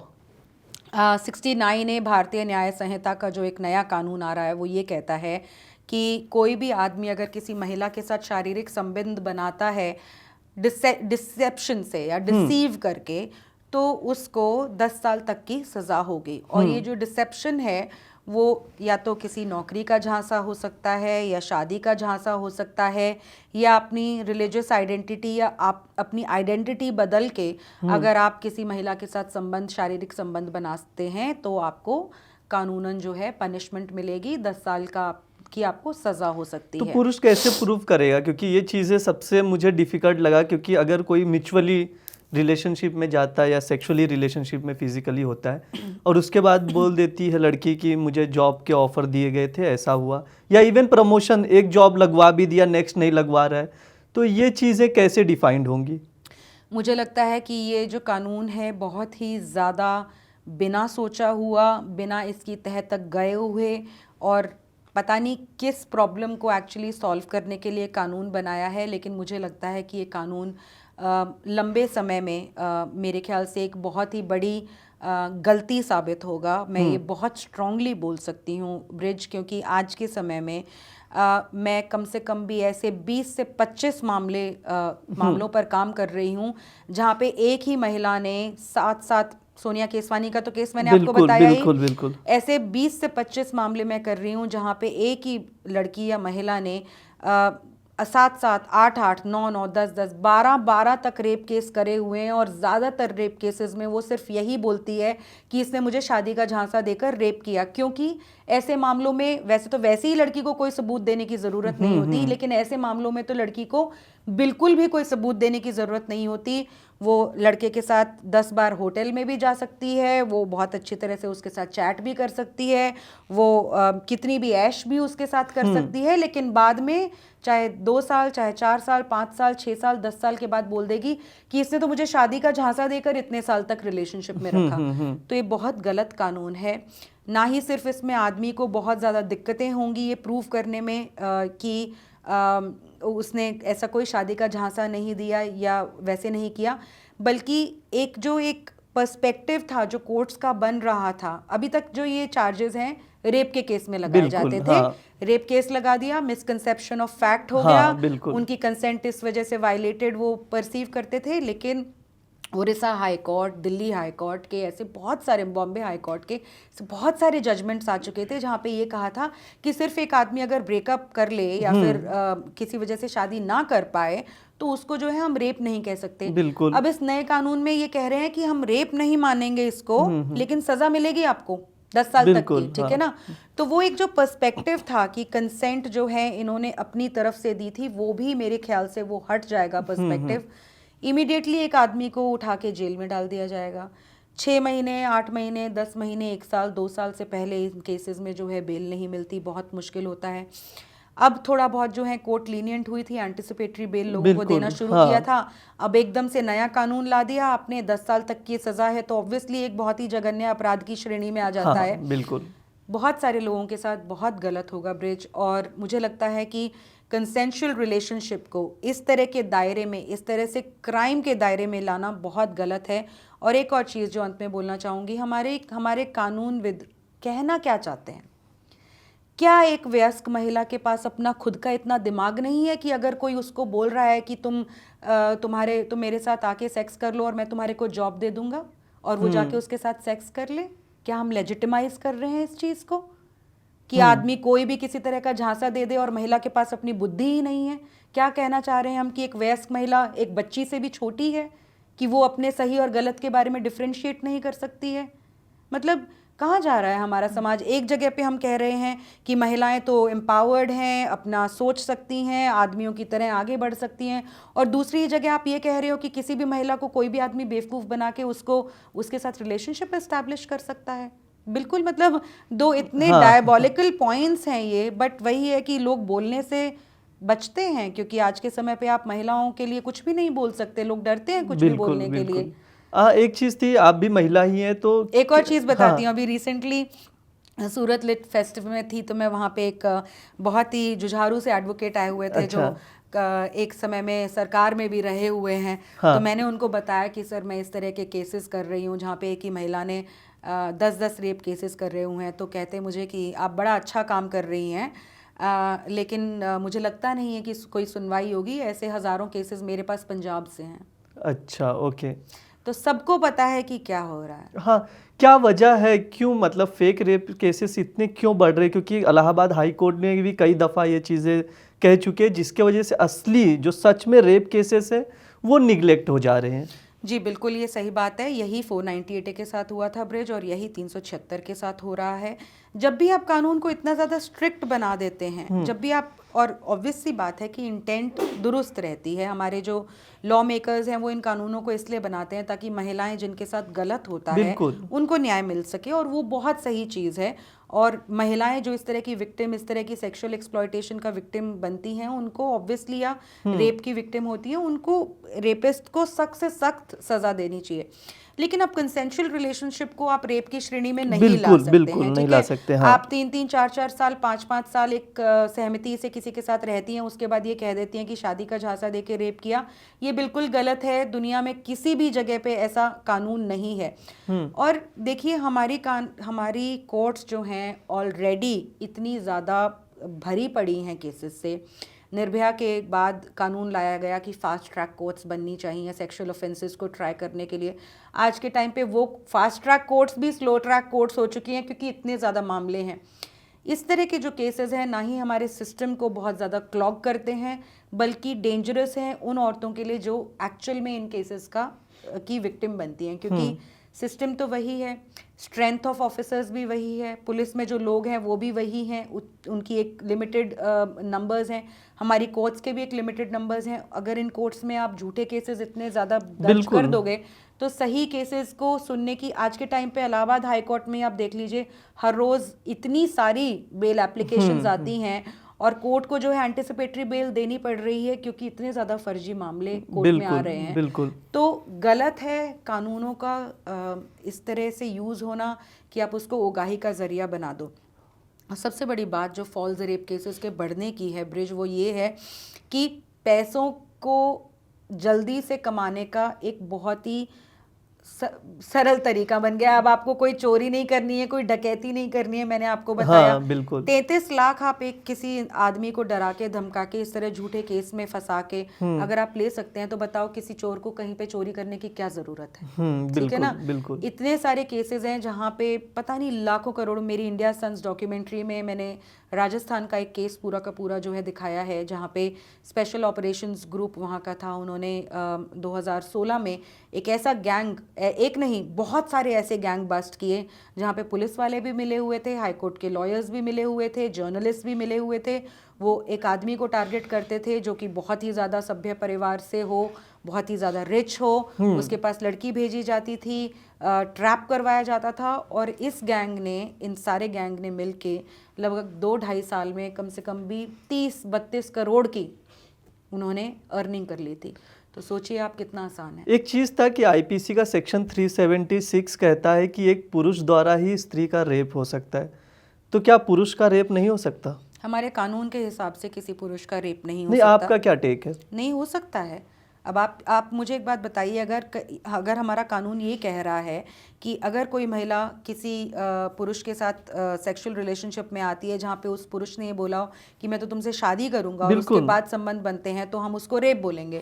Speaker 2: 69A भारतीय न्याय संहिता का जो एक नया कानून आ रहा है वो ये कहता है कि कोई भी आदमी अगर किसी महिला के साथ शारीरिक संबंध बनाता है डिसेप्शन से या डिसीव करके, तो उसको 10 साल तक की सज़ा होगी। और ये जो डिसेप्शन है वो या तो किसी नौकरी का झांसा हो सकता है, या शादी का झांसा हो सकता है, या अपनी रिलीजियस आइडेंटिटी या आप अपनी आइडेंटिटी बदल के अगर आप किसी महिला के साथ शारीरिक संबंध बनाते हैं तो आपको कानूनन जो है पनिशमेंट मिलेगी, 10 साल की आपको सज़ा हो सकती है।
Speaker 1: तो पुरुष कैसे प्रूव करेगा? क्योंकि ये चीज़ें सबसे मुझे डिफ़िकल्ट लगा, क्योंकि अगर कोई म्यूचुअली रिलेशनशिप में जाता है या सेक्सुअली रिलेशनशिप में फिजिकली होता है और उसके बाद बोल देती है लड़की कि मुझे जॉब के ऑफर दिए गए थे, ऐसा हुआ, या इवन प्रमोशन, एक जॉब लगवा भी दिया नेक्स्ट नहीं लगवा रहा है, तो ये चीज़ें कैसे डिफाइंड होंगी?
Speaker 2: मुझे लगता है कि ये जो कानून है बहुत ही ज़्यादा बिना सोचा हुआ, बिना इसकी तह तक गए हुए, और पता नहीं किस प्रॉब्लम को एक्चुअली सॉल्व करने के लिए कानून बनाया है। लेकिन मुझे लगता है कि ये कानून लंबे समय में मेरे ख्याल से एक बहुत ही बड़ी गलती साबित होगा। मैं ये बहुत स्ट्रांगली बोल सकती हूँ ब्रिज, क्योंकि आज के समय में मैं कम से कम भी ऐसे 20 से 25 मामलों पर काम कर रही हूँ जहाँ पे एक ही महिला ने साथ सोनिया केसवानी का तो केस मैंने आपको बताया
Speaker 1: बिल्कुल।
Speaker 2: ऐसे 20 से 25 मामले मैं कर रही हूँ जहाँ पे एक ही लड़की या महिला ने 7-7, 8-8, 9-9, 10-10, 12-12 तक रेप केस करे हुए हैं। और ज़्यादातर रेप केसेस में वो सिर्फ यही बोलती है कि इसने मुझे शादी का झांसा देकर रेप किया, क्योंकि ऐसे मामलों में वैसे ही लड़की को कोई सबूत देने की ज़रूरत नहीं होती, लेकिन ऐसे मामलों में तो लड़की को बिल्कुल भी कोई सबूत देने की ज़रूरत नहीं होती। वो लड़के के साथ 10 बार होटल में भी जा सकती है, वो बहुत अच्छी तरह से उसके साथ चैट भी कर सकती है, वो कितनी भी ऐश भी उसके साथ कर सकती है, लेकिन बाद में चाहे 2 साल, चाहे 4 साल, 5 साल, 6 साल, 10 साल के बाद बोल देगी कि इसने तो मुझे शादी का झांसा देकर इतने साल तक रिलेशनशिप में रखा। तो ये बहुत गलत कानून है। ना ही सिर्फ इसमें आदमी को बहुत ज़्यादा दिक्कतें होंगी ये प्रूव करने में कि उसने ऐसा कोई शादी का झांसा नहीं दिया या वैसे नहीं किया, बल्कि एक पर्सपेक्टिव था जो कोर्ट्स का बन रहा था। अभी तक जो ये चार्जेस हैं रेप के केस में लगाए जाते थे, रेप केस लगा दिया, मिसकंसेप्शन ऑफ फैक्ट हो गया, उनकी कंसेंट इस वजह से वायलेटेड वो परसीव करते थे। लेकिन Orissa high court, Delhi high court के, ऐसे बहुत सारे, बॉम्बे हाई कोर्ट के बहुत सारे जजमेंट्स आ चुके थे जहाँ पे ये कहा था कि सिर्फ एक आदमी अगर ब्रेकअप कर ले या फिर किसी वजह से शादी ना कर पाए तो उसको जो है हम रेप नहीं कह सकते। अब इस नए कानून में ये कह रहे हैं कि हम रेप नहीं मानेंगे इसको, लेकिन सजा मिलेगी आपको 10 साल तक की, ठीक है ना। तो वो एक जो पर्सपेक्टिव था कि कंसेंट जो है इन्होंने अपनी तरफ से दी थी, वो भी मेरे ख्याल से वो हट जाएगा पर्सपेक्टिव। इमीडिएटली एक आदमी को उठा के जेल में डाल दिया जाएगा। 6 महीने, 8 महीने, 10 महीने, 1 साल, 2 साल से पहले इन केसेस में जो है बेल नहीं मिलती, बहुत मुश्किल होता है। अब थोड़ा बहुत जो है कोर्ट लीनियंट हुई थी, एंटिसिपेटरी बेल लोगों को देना शुरू किया था। अब एकदम से नया कानून ला दिया आपने, 10 साल तक की सजा है, तो ऑब्वियसली एक बहुत ही जघन्य अपराध की श्रेणी में आ जाता है।
Speaker 1: बिल्कुल,
Speaker 2: बहुत सारे लोगों के साथ बहुत गलत होगा ब्रिज, और मुझे लगता है कि कंसेंशुअल रिलेशनशिप को इस तरह के दायरे में, इस तरह से क्राइम के दायरे में लाना बहुत गलत है। और एक और चीज़ जो अंत में बोलना चाहूँगी, हमारे कानूनविद कहना क्या चाहते हैं? क्या एक वयस्क महिला के पास अपना खुद का इतना दिमाग नहीं है कि अगर कोई उसको बोल रहा है कि तुम मेरे साथ आके सेक्स कर लो और मैं तुम्हारे को जॉब दे दूंगा, और वो जाके उसके साथ सेक्स कर ले? क्या हम लेजिटिमाइज कर रहे हैं इस चीज़ को कि आदमी कोई भी किसी तरह का झांसा दे दे और महिला के पास अपनी बुद्धि ही नहीं है? क्या कहना चाह रहे हैं हम कि एक वयस्क महिला एक बच्ची से भी छोटी है, कि वो अपने सही और गलत के बारे में डिफ्रेंशिएट नहीं कर सकती है? मतलब कहाँ जा रहा है हमारा समाज? एक जगह पे हम कह रहे हैं कि महिलाएं तो एम्पावर्ड हैं, अपना सोच सकती हैं, आदमियों की तरह आगे बढ़ सकती हैं, और दूसरी जगह आप ये कह रहे हो कि किसी भी महिला को कोई भी आदमी बेवकूफ़ बना के उसके साथ रिलेशनशिप एस्टैब्लिश कर सकता है। बिल्कुल, मतलब दो इतने डायबॉलिकल पॉइंट्स हैं ये, बट वही है कि लोग बोलने से बचते हैं, क्योंकि आज के समय पे आप महिलाओं के लिए कुछ भी नहीं बोल सकते, लोग डरते हैं कुछ भी बोलने के लिए।
Speaker 1: एक चीज़ थी, आप भी महिला ही हैं तो
Speaker 2: एक और चीज़ बताती हूँ। अभी रिसेंटली सूरत लिट फेस्टिवल में थी, तो मैं वहाँ पे एक बहुत ही जुझारू से एडवोकेट आए हुए थे, जो एक समय में सरकार में भी रहे हुए हैं। तो मैंने उनको बताया कि सर मैं इस तरह के केसेस कर रही हूँ, जहाँ पे एक ही महिला ने 10-10 रेप केसेस कर रहे हुए हैं। तो कहते मुझे कि आप बड़ा अच्छा काम कर रही हैं, लेकिन मुझे लगता नहीं है कि कोई सुनवाई होगी, ऐसे हज़ारों केसेस मेरे पास पंजाब से हैं।
Speaker 1: अच्छा, ओके।
Speaker 2: तो सबको पता है कि क्या हो रहा है।
Speaker 1: हाँ, क्या वजह है, क्यों मतलब फेक रेप केसेस इतने क्यों बढ़ रहे? क्योंकि इलाहाबाद हाई कोर्ट ने भी कई दफ़ा ये चीज़ें कह चुके हैं, जिसके वजह से असली जो सच में रेप केसेस है वो निगलेक्ट हो जा रहे हैं।
Speaker 2: जी बिल्कुल, ये सही बात है। यही 498 के साथ हुआ था ब्रिज, और यही 376 के साथ हो रहा है। जब भी आप कानून को इतना ज़्यादा स्ट्रिक्ट बना देते हैं, जब भी आप, और ऑब्वियस सी बात है कि इंटेंट दुरुस्त रहती है। हमारे जो लॉ मेकर्स हैं वो इन कानूनों को इसलिए बनाते हैं ताकि महिलाएं जिनके साथ गलत होता है उनको न्याय मिल सके, और वो बहुत सही चीज़ है। और महिलाएं जो इस तरह की विक्टिम, इस तरह की सेक्सुअल एक्सप्लॉयटेशन का विक्टिम बनती हैं, उनको ऑब्वियसली, या रेप की विक्टिम होती है, उनको रेपिस्ट को सख्त से सख्त सज़ा देनी चाहिए। लेकिन अब कंसेंशुअल रिलेशनशिप को आप रेप की श्रेणी में नहीं ला सकते हैं, ठीक है? आप 3-3, 4-4 साल, 5-5 साल एक सहमति से किसी के साथ रहती हैं, उसके बाद ये कह देती हैं कि शादी का झांसा देके रेप किया। ये बिल्कुल गलत है। दुनिया में किसी भी जगह पे ऐसा कानून नहीं है। और देखिए, हमारी कोर्ट्स जो हैं ऑलरेडी इतनी ज़्यादा भरी पड़ी हैं केसेस से। निर्भया के बाद कानून लाया गया कि फास्ट ट्रैक कोर्ट्स बननी चाहिए सेक्सुअल ऑफेंसेस को ट्राई करने के लिए। आज के टाइम पे वो फास्ट ट्रैक कोर्ट्स भी स्लो ट्रैक कोर्ट्स हो चुकी हैं, क्योंकि इतने ज़्यादा मामले हैं। इस तरह के जो केसेस हैं ना ही हमारे सिस्टम को बहुत ज़्यादा क्लॉग करते हैं, बल्कि डेंजरस हैं उन औरतों के लिए जो एक्चुअल में इन केसेस की विक्टिम बनती हैं। क्योंकि सिस्टम तो वही है, स्ट्रेंथ ऑफ ऑफिसर्स भी वही है, पुलिस में जो लोग हैं वो भी वही हैं, उनकी एक लिमिटेड नंबर्स हैं, हमारी कोर्ट्स के भी एक लिमिटेड नंबर्स हैं। अगर इन कोर्ट्स में आप झूठे केसेस इतने ज़्यादा दर्ज कर दोगे तो सही केसेस को सुनने की आज के टाइम पे इलाहाबाद हाई कोर्ट में आप देख लीजिए, हर रोज़ इतनी सारी बेल एप्लीकेशंस आती हैं और कोर्ट को जो है एंटिसिपेटरी बेल देनी पड़ रही है क्योंकि इतने ज़्यादा फर्जी मामले कोर्ट में आ रहे हैं।
Speaker 1: बिल्कुल
Speaker 2: तो गलत है कानूनों का इस तरह से यूज़ होना कि आप उसको उगाही का ज़रिया बना दो। और सबसे बड़ी बात जो फॉल्स रेप केसेस के बढ़ने की है ब्रिज, वो ये है कि पैसों को जल्दी से कमाने का एक बहुत ही सरल तरीका बन गया। अब आपको कोई चोरी नहीं करनी है, कोई डकैती नहीं करनी है, मैंने आपको बताया।
Speaker 1: हाँ, बिल्कुल
Speaker 2: 33 लाख आप एक किसी आदमी को डरा के धमका के इस तरह झूठे केस में फंसा के अगर आप ले सकते हैं तो बताओ किसी चोर को कहीं पे चोरी करने की क्या जरूरत है। ठीक है ना,
Speaker 1: बिल्कुल
Speaker 2: इतने सारे केसेस हैं जहाँ पे पता नहीं लाखों करोड़। मेरी इंडिया सन्स डॉक्यूमेंट्री में मैंने राजस्थान का एक केस पूरा का पूरा जो है दिखाया है जहाँ पे स्पेशल ऑपरेशंस ग्रुप वहाँ का था। उन्होंने 2016 में एक ऐसा गैंग, एक नहीं बहुत सारे ऐसे गैंग बस्ट किए जहाँ पे पुलिस वाले भी मिले हुए थे, हाई कोर्ट के लॉयर्स भी मिले हुए थे, जर्नलिस्ट भी मिले हुए थे। वो एक आदमी को टारगेट करते थे जो कि बहुत ही ज़्यादा सभ्य परिवार से हो, बहुत ही ज़्यादा रिच हो, उसके पास लड़की भेजी जाती थी, ट्रैप करवाया जाता था। और इस गैंग ने, इन सारे गैंग ने मिलके लगभग 2-2.5 साल में कम से कम भी 30-32 करोड़ की उन्होंने अर्निंग कर ली थी। तो सोचिए आप कितना आसान है।
Speaker 1: एक चीज़ था कि आईपीसी का सेक्शन 376 कहता है कि एक पुरुष द्वारा ही स्त्री का रेप हो सकता है, तो क्या पुरुष का रेप नहीं हो सकता?
Speaker 2: हमारे कानून के हिसाब से किसी पुरुष का रेप नहीं हो
Speaker 1: नहीं,
Speaker 2: सकता।
Speaker 1: आपका क्या टेक है?
Speaker 2: नहीं हो सकता है। अब आप मुझे एक बात बताइए, अगर हमारा कानून ये कह रहा है कि अगर कोई महिला किसी पुरुष के साथ सेक्सुअल रिलेशनशिप में आती है जहाँ पे उस पुरुष ने ये बोला हो कि मैं तो तुमसे शादी करूंगा और उसके बाद संबंध बनते हैं तो हम उसको रेप बोलेंगे।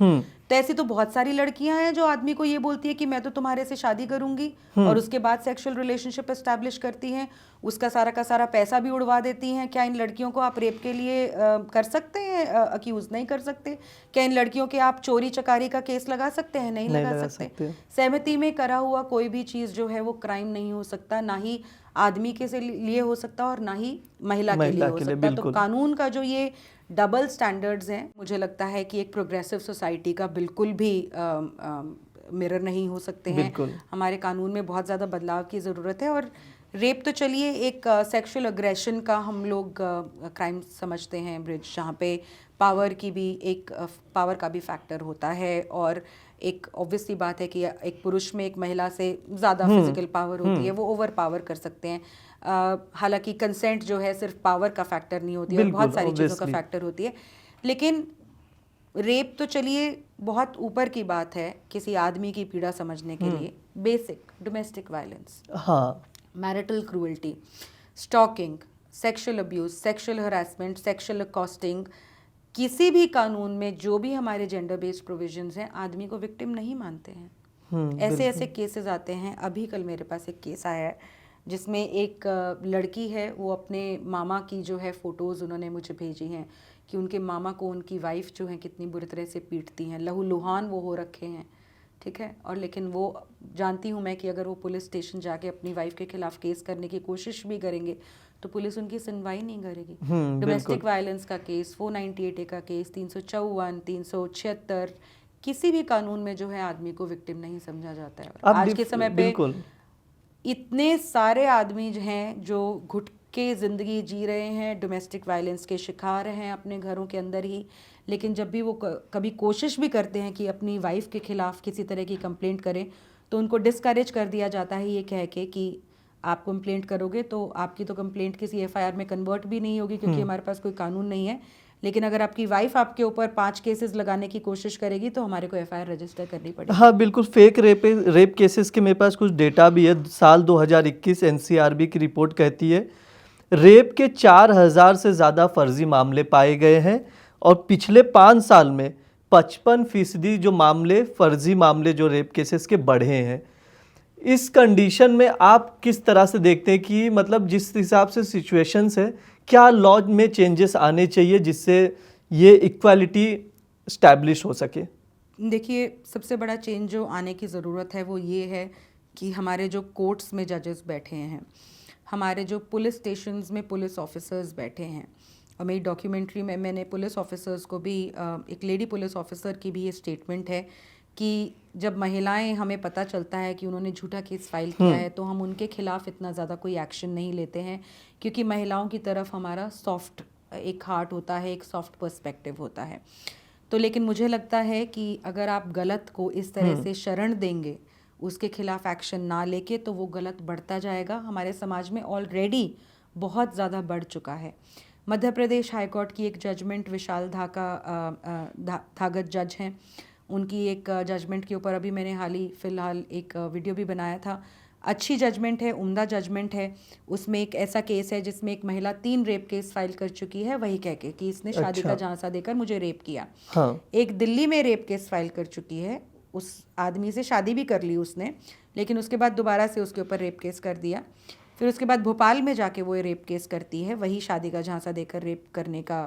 Speaker 2: तो ऐसी तो बहुत सारी लड़कियां हैं जो आदमी को ये बोलती है कि मैं तो तुम्हारे से शादी करूंगी और उसके बाद सेक्सुअल रिलेशनशिप एस्टैब्लिश करती हैं, उसका सारा का सारा पैसा भी उड़वा देती हैं। क्या इन लड़कियों को आप रेप के लिए कर सकते हैं, अक्यूज नहीं कर सकते? क्या इन लड़कियों के आप चोरी चकारी का केस लगा सकते हैं? नहीं लगा सकते। सहमति में करा हुआ कोई भी चीज़ जो है वो क्राइम नहीं हो सकता, ना ही आदमी के से लिए हो सकता और ना ही महिला के लिए हो सकता। तो कानून का जो ये डबल स्टैंडर्ड्स हैं, मुझे लगता है कि एक प्रोग्रेसिव सोसाइटी का बिल्कुल भी मिरर नहीं हो सकते हैं। हमारे कानून में बहुत ज़्यादा बदलाव की ज़रूरत है। और रेप तो चलिए एक सेक्सुअल अग्रेशन का हम लोग क्राइम समझते हैं ब्रिज, जहाँ पे पावर का भी फैक्टर होता है। और एक ऑब्वियसली बात है कि एक पुरुष में एक महिला से ज़्यादा फिजिकल पावर होती है, वो ओवर पावर कर सकते हैं। हालांकि कंसेंट जो है सिर्फ पावर का फैक्टर नहीं होती है, बहुत सारी चीज़ों का फैक्टर होती है। लेकिन रेप तो चलिए बहुत ऊपर की बात है किसी आदमी की पीड़ा समझने के लिए। बेसिक डोमेस्टिक वायलेंस,
Speaker 1: हाँ,
Speaker 2: marital cruelty, stalking, sexual abuse, sexual harassment, sexual accosting, किसी भी कानून में जो भी हमारे जेंडर बेस्ड प्रोविजंस हैं, आदमी को विक्टिम नहीं मानते हैं। ऐसे केसेस आते हैं। अभी कल मेरे पास एक केस आया है जिसमें एक लड़की है, वो अपने मामा की जो है फ़ोटोज़ उन्होंने मुझे भेजी हैं कि उनके मामा को उनकी वाइफ जो है कितनी बुरी तरह से पीटती हैं, लहूलुहान वो हो रखे हैं। ठीक है, और लेकिन वो जानती हूँ मैं कि अगर वो पुलिस स्टेशन जाके अपनी वाइफ के खिलाफ केस करने की कोशिश भी करेंगे तो पुलिस उनकी सुनवाई नहीं करेगी। डोमेस्टिक वायलेंस का केस, 498A का केस, 354, 376, किसी भी कानून में जो है आदमी को विक्टिम नहीं समझा जाता है। आज के समय पे इतने सारे आदमी जो हैं जो घुट के ज़िंदगी जी रहे हैं, डोमेस्टिक वायलेंस के शिकार हैं अपने घरों के अंदर ही। लेकिन जब भी वो कभी कोशिश भी करते हैं कि अपनी वाइफ के खिलाफ किसी तरह की कंप्लेंट करें तो उनको डिस्करेज कर दिया जाता है ये कह के कि आप कंप्लेंट करोगे तो आपकी तो कंप्लेंट किसी FIR में कन्वर्ट भी नहीं होगी क्योंकि हमारे पास कोई कानून नहीं है। लेकिन अगर आपकी वाइफ आपके ऊपर 5 केसेस लगाने की कोशिश करेगी तो हमारे को FIR रजिस्टर करनी पड़ेगी।
Speaker 1: हाँ बिल्कुल, फेक रेप केसेस के मेरे पास कुछ डेटा भी है। साल 2021 NCRB की रिपोर्ट कहती है रेप के 4000 से ज़्यादा फर्जी मामले पाए गए हैं और पिछले 5 साल में 55% जो मामले फर्जी मामले जो रेप केसेस के बढ़े हैं। इस कंडीशन में आप किस तरह से देखते हैं कि मतलब जिस हिसाब से सिचुएशंस है, क्या लॉ में चेंजेस आने चाहिए जिससे ये इक्वालिटी स्टैब्लिश हो सके?
Speaker 2: देखिए, सबसे बड़ा चेंज जो आने की ज़रूरत है वो ये है कि हमारे जो कोर्ट्स में जजेस बैठे हैं, हमारे जो पुलिस स्टेशंस में पुलिस ऑफिसर्स बैठे हैं, और मेरी डॉक्यूमेंट्री में मैंने पुलिस ऑफिसर्स को भी एक लेडी पुलिस ऑफिसर की भी ये स्टेटमेंट है कि जब महिलाएं, हमें पता चलता है कि उन्होंने झूठा केस फाइल किया है तो हम उनके खिलाफ इतना ज़्यादा कोई एक्शन नहीं लेते हैं, क्योंकि महिलाओं की तरफ हमारा सॉफ्ट एक हार्ट होता है, एक सॉफ्ट पर्सपेक्टिव होता है। तो लेकिन मुझे लगता है कि अगर आप गलत को इस तरह से शरण देंगे, उसके खिलाफ एक्शन ना लेके, तो वो गलत बढ़ता जाएगा। हमारे समाज में ऑलरेडी बहुत ज़्यादा बढ़ चुका है। मध्य प्रदेश हाई कोर्ट की एक जजमेंट, विशाल धागत जज हैं, उनकी एक जजमेंट के ऊपर अभी मैंने फ़िलहाल एक वीडियो भी बनाया था। अच्छी जजमेंट है, उम्दा जजमेंट है। उसमें एक ऐसा केस है जिसमें एक महिला 3 रेप केस फाइल कर चुकी है, वही कह के कि इसने शादी का झांसा देकर मुझे रेप किया।
Speaker 1: हाँ।
Speaker 2: एक दिल्ली में रेप केस फाइल कर चुकी है, उस आदमी से शादी भी कर ली उसने, लेकिन उसके बाद दोबारा से उसके ऊपर रेप केस कर दिया। फिर उसके बाद भोपाल में जाके वो रेप केस करती है, वही शादी का झांसा देकर रेप करने का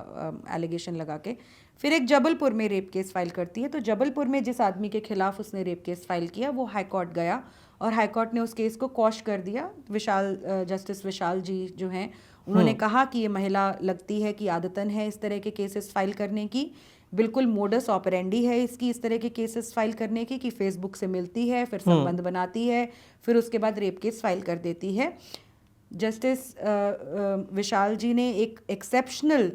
Speaker 2: एलिगेशन लगा के। फिर एक जबलपुर में रेप केस फाइल करती है। तो जबलपुर में जिस आदमी के खिलाफ उसने रेप केस फाइल किया, वो हाई कोर्ट गया और हाई कोर्ट ने उस केस को क्वॉश कर दिया। जस्टिस विशाल जी जो हैं, उन्होंने कहा कि ये महिला लगती है कि आदतन है इस तरह के केसेस फाइल करने की, बिल्कुल मोडस ऑपरेंडी है इसकी इस तरह के केसेस फाइल करने की, कि फेसबुक से मिलती है, फिर संबंध बनाती है, फिर उसके बाद रेप केस फाइल कर देती है। जस्टिस विशाल जी ने एक एक्सेप्शनल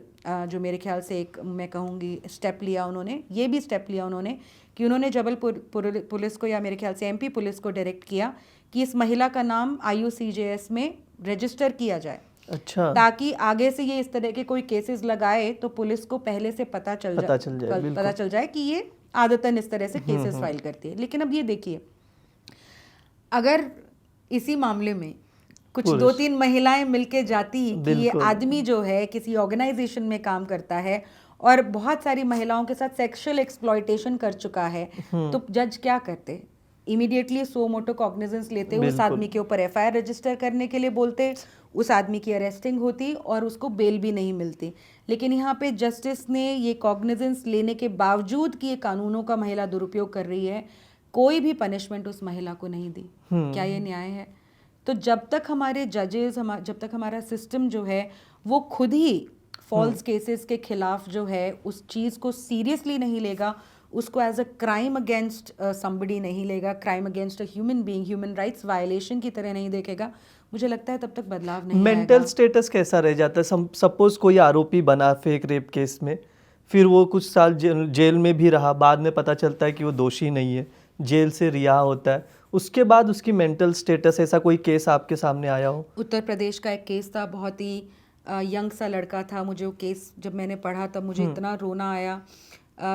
Speaker 2: जो मेरे ख्याल से एक मैं कहूँगी स्टेप लिया उन्होंने, ये भी स्टेप लिया उन्होंने कि उन्होंने जबलपुर पुलिस को, या मेरे ख्याल से एमपी पुलिस को डायरेक्ट किया कि इस महिला का नाम IUCJS में रजिस्टर किया जाए।
Speaker 1: अच्छा।
Speaker 2: ताकि आगे से ये इस तरह के कोई केसेस लगाए तो पुलिस को पहले से पता चल जाए कि ये आदतन इस तरह से केसेस फाइल करती है। लेकिन अब ये देखिए, अगर इसी मामले में कुछ 2-3 महिलाएं मिलके जाती कि ये आदमी जो है किसी ऑर्गेनाइजेशन में काम करता है और बहुत सारी महिलाओं के साथ सेक्सुअल एक्सप्लॉयटेशन कर चुका है, तो जज क्या करते? इमीडिएटली सो मोटो कॉग्निजेंस लेते, उस आदमी के ऊपर FIR रजिस्टर करने के लिए बोलते, उस आदमी की अरेस्टिंग होती और उसको बेल भी नहीं मिलती। लेकिन यहाँ पे जस्टिस ने ये कॉग्निजेंस लेने के बावजूद कि ये कानूनों का महिला दुरुपयोग कर रही है, कोई भी पनिशमेंट उस महिला को नहीं दी। क्या ये न्याय है? तो जब तक हमारे जजेस, जब तक हमारा सिस्टम जो है वो खुद ही फॉल्स केसेस के खिलाफ जो है उस चीज़ को सीरियसली नहीं लेगा, उसको as a crime against somebody नहीं लेगा, crime against a human being, human rights violation की तरह नहीं देखेगा, मुझे लगता है तब तक बदलाव नहीं आएगा।
Speaker 1: मेंटल स्टेटस कैसा रह जाता है? सपोज कोई आरोपी बना फेक रेप केस में, फिर वो कुछ साल जेल में भी रहा, बाद में पता चलता है कि वो दोषी नहीं है, जेल से रिहा होता है, उसके बाद उसकी मेंटल स्टेटस, ऐसा कोई केस आपके सामने आया हो?
Speaker 2: उत्तर प्रदेश का एक केस था, बहुत ही यंग सा लड़का था। मुझे वो केस जब मैंने पढ़ा तब मुझे इतना रोना आया।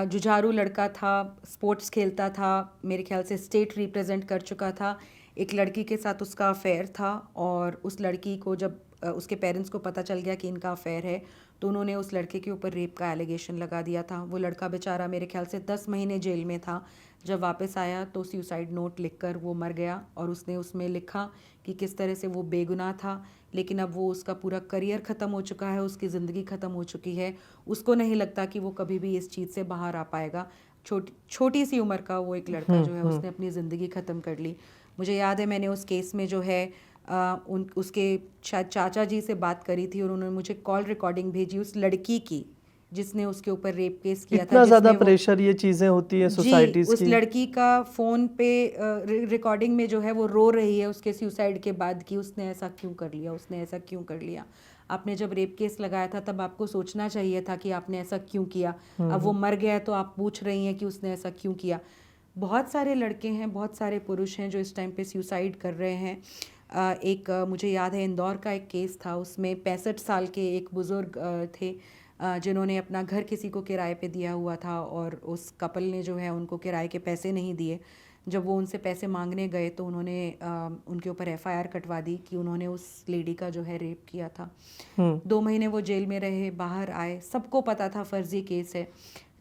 Speaker 2: जुझारू लड़का था, स्पोर्ट्स खेलता था, मेरे ख्याल से स्टेट रिप्रेजेंट कर चुका था। एक लड़की के साथ उसका अफेयर था और उस लड़की को जब उसके पेरेंट्स को पता चल गया कि इनका अफेयर है, तो उन्होंने उस लड़के के ऊपर रेप का एलिगेशन लगा दिया था। वो लड़का बेचारा मेरे ख्याल से 10 महीने जेल में था। जब वापस आया तो सुसाइड नोट लिखकर वो मर गया और उसने उसमें लिखा कि किस तरह से वो बेगुनाह था, लेकिन अब वो उसका पूरा करियर ख़त्म हो चुका है, उसकी ज़िंदगी ख़त्म हो चुकी है, उसको नहीं लगता कि वो कभी भी इस चीज़ से बाहर आ पाएगा। छोटी सी उम्र का वो एक लड़का जो है उसने अपनी ज़िंदगी ख़त्म कर ली। मुझे याद है मैंने उस केस में जो है उसके शायद चाचा जी से बात करी थी और उन्होंने मुझे कॉल रिकॉर्डिंग भेजी उस लड़की की जिसने उसके ऊपर रेप केस किया था।
Speaker 1: इतना ज़्यादा प्रेशर ये चीज़ें होती है सोसाइटीज़ की।
Speaker 2: उस लड़की का फ़ोन पे रिकॉर्डिंग में जो है वो रो रही है उसके सुसाइड के बाद कि उसने ऐसा क्यों कर लिया, उसने ऐसा क्यों कर लिया। आपने जब रेप केस लगाया था तब आपको सोचना चाहिए था कि आपने ऐसा क्यों किया। अब वो मर गया तो आप पूछ रही हैं कि उसने ऐसा क्यों किया। बहुत सारे लड़के हैं, बहुत सारे पुरुष हैं जो इस टाइम पे सुसाइड कर रहे हैं। मुझे याद है इंदौर का एक केस था, उसमें 65 साल के एक बुज़ुर्ग थे जिन्होंने अपना घर किसी को किराए पे दिया हुआ था और उस कपल ने जो है उनको किराए के पैसे नहीं दिए। जब वो उनसे पैसे मांगने गए तो उन्होंने उनके ऊपर FIR कटवा दी कि उन्होंने उस लेडी का जो है रेप किया था। 2 महीने वो जेल में रहे, बाहर आए, सबको पता था फर्जी केस है,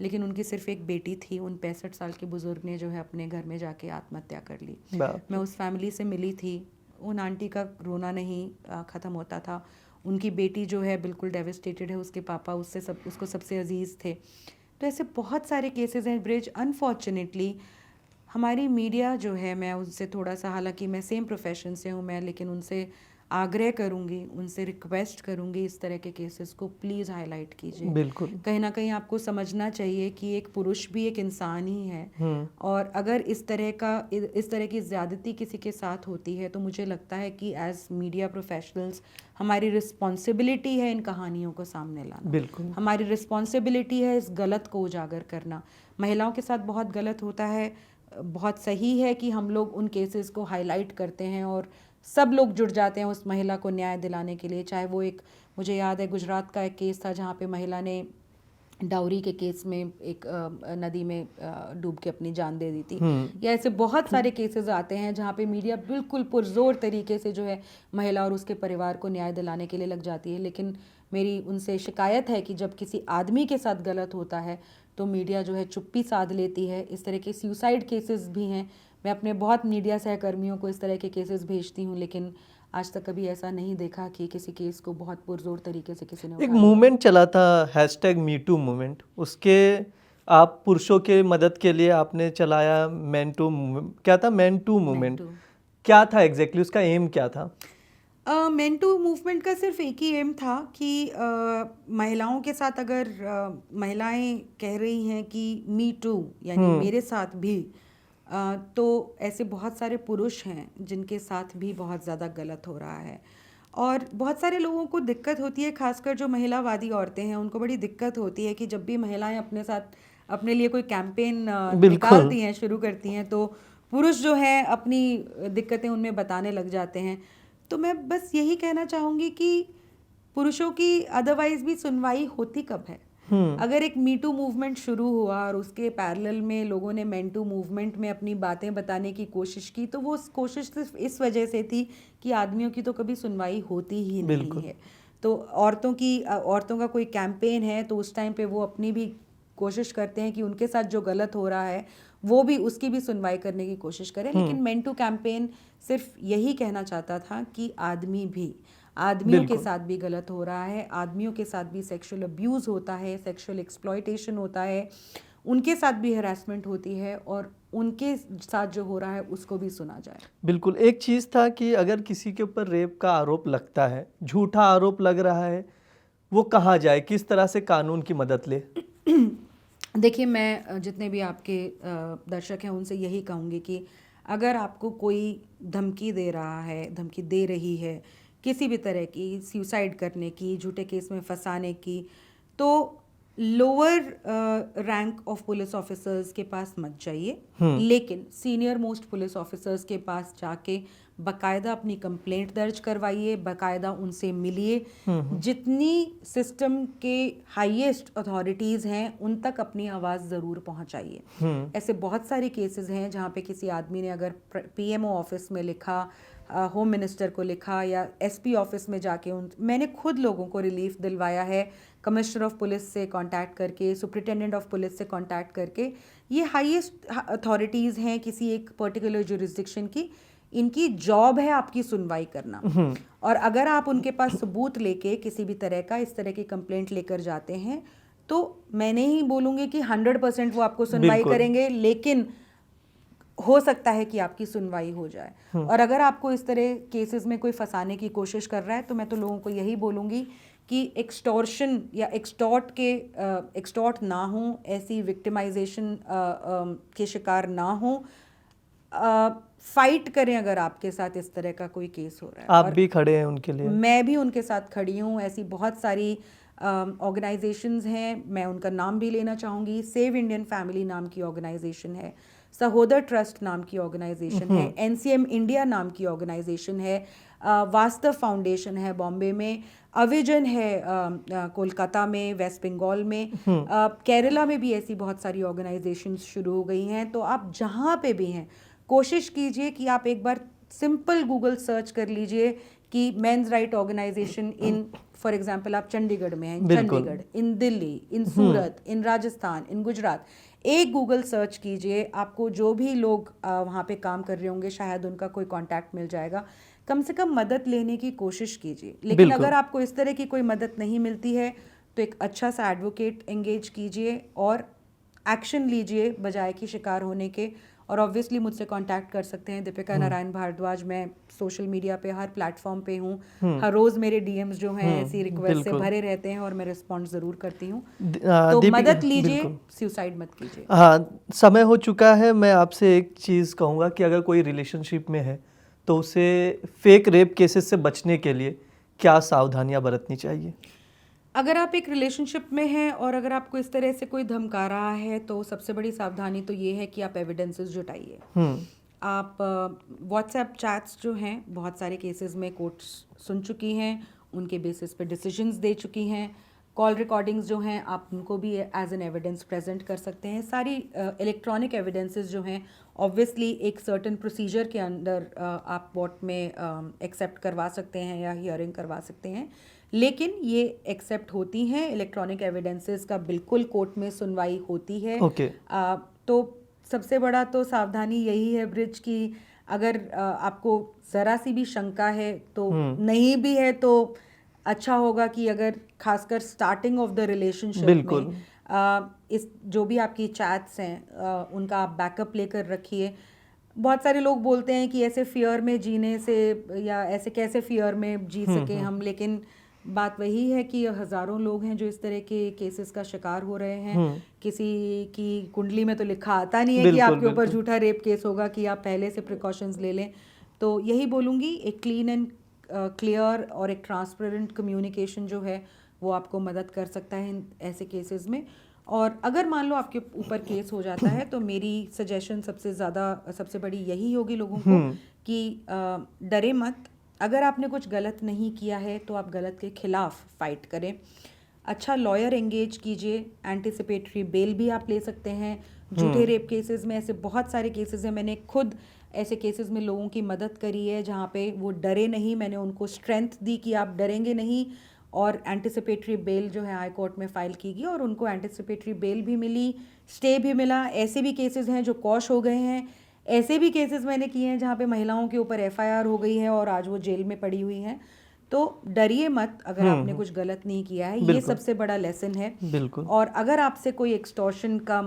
Speaker 2: लेकिन उनकी सिर्फ एक बेटी थी। उन 65 साल के बुजुर्ग ने जो है अपने घर में जाके आत्महत्या कर ली। मैं उस फैमिली से मिली थी, उन आंटी का रोना नहीं ख़त्म होता था। उनकी बेटी जो है बिल्कुल डेविस्टेटेड है, उसके पापा उसको सबसे अजीज़ थे। तो ऐसे बहुत सारे केसेस हैं ब्रिज। अनफॉर्चुनेटली हमारी मीडिया जो है, मैं उनसे थोड़ा सा, हालांकि मैं सेम प्रोफेशन से हूँ मैं, लेकिन उनसे आग्रह करूँगी, उनसे रिक्वेस्ट करूँगी, इस तरह के केसेस को प्लीज़ हाईलाइट कीजिए।
Speaker 1: बिल्कुल।
Speaker 2: कहीं ना कहीं आपको समझना चाहिए कि एक पुरुष भी एक इंसान ही है, और अगर इस तरह की ज़्यादती किसी के साथ होती है तो मुझे लगता है कि एज मीडिया प्रोफेशनल्स हमारी रिस्पॉन्सिबिलिटी है इन कहानियों को सामने लाना।
Speaker 1: बिल्कुल।
Speaker 2: हमारी रिस्पॉन्सिबिलिटी है इस गलत को उजागर करना। महिलाओं के साथ बहुत गलत होता है। बहुत सही है कि हम लोग उन केसेस को हाईलाइट करते हैं और सब लोग जुड़ जाते हैं उस महिला को न्याय दिलाने के लिए। चाहे वो एक, मुझे याद है गुजरात का एक केस था जहाँ पे महिला ने डाउरी के केस में एक नदी में डूब के अपनी जान दे दी थी। या ऐसे बहुत सारे केसेस आते हैं जहाँ पे मीडिया बिल्कुल पुरजोर तरीके से जो है महिला और उसके परिवार को न्याय दिलाने के लिए लग जाती है। लेकिन मेरी उनसे शिकायत है कि जब किसी आदमी के साथ गलत होता है तो मीडिया जो है चुप्पी साध लेती है। इस तरह के सुसाइड केसेस भी हैं। मैं अपने बहुत मीडिया सहकर्मियों को इस तरह के केसेस भेजती हूँ, लेकिन आज तक कभी ऐसा नहीं देखा कि किसी केस को बहुत पुरजोर तरीके से किसी ने
Speaker 1: एक
Speaker 2: उठाया।
Speaker 1: मूवमेंट चला था #MeToo मूवमेंट, उसके आप पुरुषों के मदद के लिए आपने चलाया क्या था मैन टू मूवमेंट, क्या था एग्जैक्टली उसका एम क्या था?
Speaker 2: मेन टू मूवमेंट का सिर्फ एक ही एम था कि महिलाओं के साथ अगर महिलाएं कह रही हैं कि मी टू यानी मेरे साथ भी, तो ऐसे बहुत सारे पुरुष हैं जिनके साथ भी बहुत ज़्यादा गलत हो रहा है। और बहुत सारे लोगों को दिक्कत होती है, खासकर जो महिलावादी औरतें हैं उनको बड़ी दिक्कत होती है कि जब भी महिलाएं अपने साथ अपने लिए कोई कैंपेन निकालती हैं, शुरू करती हैं, तो पुरुष जो हैं अपनी दिक्कतें उनमें बताने लग जाते हैं। तो मैं बस यही कहना चाहूँगी कि पुरुषों की अदरवाइज भी सुनवाई होती कब है? अगर एक मीटू मूवमेंट शुरू हुआ और उसके पैरेलल में लोगों ने मेंटू मूवमेंट में अपनी बातें बताने की कोशिश की, तो वो उस कोशिश सिर्फ इस वजह से थी कि आदमियों की तो कभी सुनवाई होती ही नहीं है। तो औरतों का कोई कैंपेन है तो उस टाइम पे वो अपनी भी कोशिश करते हैं कि उनके साथ जो गलत हो रहा है वो भी, उसकी भी सुनवाई करने की कोशिश करें। लेकिन मेंटू कैंपेन सिर्फ यही कहना चाहता था कि आदमियों के साथ भी गलत हो रहा है, आदमियों के साथ भी सेक्सुअल अब्यूज़ होता है, सेक्सुअल एक्सप्लॉयटेशन होता है, उनके साथ भी हरासमेंट होती है, और उनके साथ जो हो रहा है उसको भी सुना जाए।
Speaker 1: बिल्कुल। एक चीज़ था कि अगर किसी के ऊपर रेप का आरोप लगता है, झूठा आरोप लग रहा है, वो कहाँ जाए, किस तरह से कानून की मदद ले?
Speaker 2: देखिए, मैं जितने भी आपके दर्शक हैं उनसे यही कहूँगी कि अगर आपको कोई धमकी दे रहा है, धमकी दे रही है किसी भी तरह की, सुसाइड करने की, झूठे केस में फंसाने की, तो lower rank of police officers के पास मत जाइए, लेकिन सीनियर मोस्ट पुलिस ऑफिसर्स के पास जाके बाकायदा अपनी कंप्लेंट दर्ज करवाइए, बाकायदा उनसे मिलिए। जितनी सिस्टम के हाईएस्ट अथॉरिटीज़ हैं उन तक अपनी आवाज़ ज़रूर पहुंचाइए। ऐसे बहुत सारे केसेस हैं जहां पे किसी आदमी ने अगर पीएमओ ऑफिस में लिखा, होम मिनिस्टर को लिखा, या एसपी ऑफिस में जाके मैंने खुद लोगों को रिलीफ दिलवाया है, कमिश्नर ऑफ पुलिस से कांटेक्ट करके, सुपरिटेंडेंट ऑफ पुलिस से कांटेक्ट करके। ये हाईएस्ट अथॉरिटीज़ हैं किसी एक पर्टिकुलर जुरिस्डिक्शन की, इनकी जॉब है आपकी सुनवाई करना। और अगर आप उनके पास सबूत लेके किसी भी तरह का इस तरह की कंप्लेंट लेकर जाते हैं, तो मैं नहीं बोलूँगी कि 100% वो आपको सुनवाई करेंगे, लेकिन हो सकता है कि आपकी सुनवाई हो जाए। और अगर आपको इस तरह केसेस में कोई फंसाने की कोशिश कर रहा है, तो मैं तो लोगों को यही बोलूँगी कि एक्सटॉर्शन या एक्सटॉर्ट ना हो, ऐसी विक्टिमाइजेशन के शिकार ना हो, फाइट करें अगर आपके साथ इस तरह का कोई केस हो रहा है।
Speaker 1: आप भी खड़े हैं उनके लिए?
Speaker 2: मैं भी उनके साथ खड़ी हूँ। ऐसी बहुत सारी ऑर्गेनाइजेशंस हैं, मैं उनका नाम भी लेना चाहूँगी। सेव इंडियन फैमिली नाम की ऑर्गेनाइजेशन है, सहोदर ट्रस्ट नाम की ऑर्गेनाइजेशन है, एनसीएम इंडिया नाम की ऑर्गेनाइजेशन है, वास्तव फाउंडेशन है बॉम्बे में, अविजन है कोलकाता में, वेस्ट बंगाल में, केरला में भी ऐसी बहुत सारी ऑर्गेनाइजेशंस शुरू हो गई हैं। तो आप जहाँ पे भी हैं, कोशिश कीजिए कि आप एक बार सिंपल गूगल सर्च कर लीजिए कि men's right organisation in, for example आप चंडीगढ़ में हैं, चंडीगढ़, इन दिल्ली, इन सूरत, इन राजस्थान, इन गुजरात, एक गूगल सर्च कीजिए, आपको जो भी लोग वहाँ पे काम कर रहे होंगे शायद उनका कोई कांटेक्ट मिल जाएगा। कम से कम मदद लेने की कोशिश कीजिए। लेकिन अगर आपको इस तरह की कोई मदद नहीं मिलती है तो एक अच्छा सा एडवोकेट एंगेज कीजिए और एक्शन लीजिए बजाय कि शिकार होने के, और ऑब्वियसली मुझसे कांटेक्ट कर सकते हैं दीपिका नारायण भारद्वाज। मैं सोशल मीडिया पे हर प्लेटफॉर्म पे हूँ। हर रोज़ मेरे डीएम्स जो हैं ऐसी रिक्वेस्ट से भरे रहते हैं और मैं रिस्पॉन्ड ज़रूर करती हूँ। तो मदद लीजिए, सुसाइड मत कीजिए।
Speaker 1: हाँ, समय हो चुका है। मैं आपसे एक चीज़ कहूँगा कि अगर कोई रिलेशनशिप में है तो उसे फेक रेप केसेस से बचने के लिए क्या सावधानियां बरतनी चाहिए?
Speaker 2: अगर आप एक रिलेशनशिप में हैं और अगर आपको इस तरह से कोई धमका रहा है तो सबसे बड़ी सावधानी तो ये है कि आप एविडेंसेस जुटाइए। आप व्हाट्सएप चैट्स जो हैं बहुत सारे केसेस में कोर्ट्स सुन चुकी हैं, उनके बेसिस पे डिसीजंस दे चुकी हैं। कॉल रिकॉर्डिंग्स जो हैं आप उनको भी एज एन एविडेंस प्रेजेंट कर सकते हैं। सारी इलेक्ट्रॉनिक एविडेंसेस जो हैं ऑब्वियसली एक सर्टेन प्रोसीजर के अंदर आप कोर्ट में एक्सेप्ट करवा सकते हैं या हियरिंग करवा सकते हैं, लेकिन ये एक्सेप्ट होती हैं। इलेक्ट्रॉनिक एविडेंसेस का बिल्कुल कोर्ट में सुनवाई होती है। तो सबसे बड़ा तो सावधानी यही है ब्रिज की अगर आपको ज़रा सी भी शंका है तो नहीं भी है तो अच्छा होगा कि अगर खासकर स्टार्टिंग ऑफ द रिलेशनशिप में इस जो भी आपकी चैट्स हैं उनका आप बैकअप लेकर रखिए। बहुत सारे लोग बोलते हैं कि ऐसे फियर में जीने से या ऐसे कैसे फियर में जी सके हम, लेकिन बात वही है कि हज़ारों लोग हैं जो इस तरह के केसेस का शिकार हो रहे हैं। किसी की कुंडली में तो लिखा आता नहीं है कि आपके ऊपर झूठा रेप केस होगा कि आप पहले से प्रिकॉशंस ले लें। तो यही बोलूँगी, एक क्लीन एंड क्लियर और एक ट्रांसपेरेंट कम्युनिकेशन जो है वो आपको मदद कर सकता है ऐसे केसेस में। और अगर मान लो आपके ऊपर केस हो जाता है तो मेरी सजेशन सबसे बड़ी यही होगी लोगों को कि डरे मत। अगर आपने कुछ गलत नहीं किया है तो आप गलत के खिलाफ फाइट करें। अच्छा लॉयर एंगेज कीजिए। एंटिसिपेटरी बेल भी आप ले सकते हैं। झूठे रेप केसेस में ऐसे बहुत सारे केसेस हैं, मैंने खुद ऐसे केसेस में लोगों की मदद करी है जहाँ पे वो डरे नहीं, मैंने उनको स्ट्रेंथ दी कि आप डरेंगे नहीं और एंटिसिपेटरी बेल जो है हाई कोर्ट में फ़ाइल की गई और उनको एंटिसिपेटरी बेल भी मिली, स्टे भी मिला। ऐसे भी केसेस हैं जो कॉश हो गए हैं। ऐसे भी केसेस मैंने किए हैं जहाँ पे महिलाओं के ऊपर एफआईआर हो गई है और आज वो जेल में पड़ी हुई हैं। तो डरिए मत अगर आपने कुछ गलत नहीं किया है, ये सबसे बड़ा लेसन है।
Speaker 1: बिल्कुल।
Speaker 2: और अगर आपसे कोई एक्सटॉर्शन का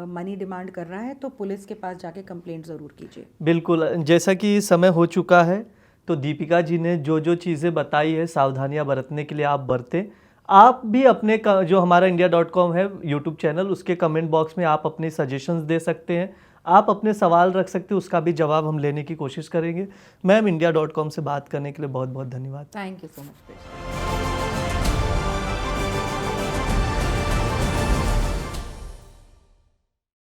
Speaker 2: मनी डिमांड कर रहा है तो पुलिस के पास जाके कंप्लेंट ज़रूर कीजिए।
Speaker 1: बिल्कुल, जैसा कि समय हो चुका है तो दीपिका जी ने जो जो चीज़ें बताई है सावधानियां बरतने के लिए आप बरतें। आप भी अपने जो हमारा india.com है यूट्यूब चैनल, उसके कमेंट बॉक्स में आप अपने सजेशंस दे सकते हैं, आप अपने सवाल रख सकते हैं, उसका भी जवाब हम लेने की कोशिश करेंगे। मैम, india.com से बात करने के लिए बहुत बहुत धन्यवाद।
Speaker 2: Thank you so much.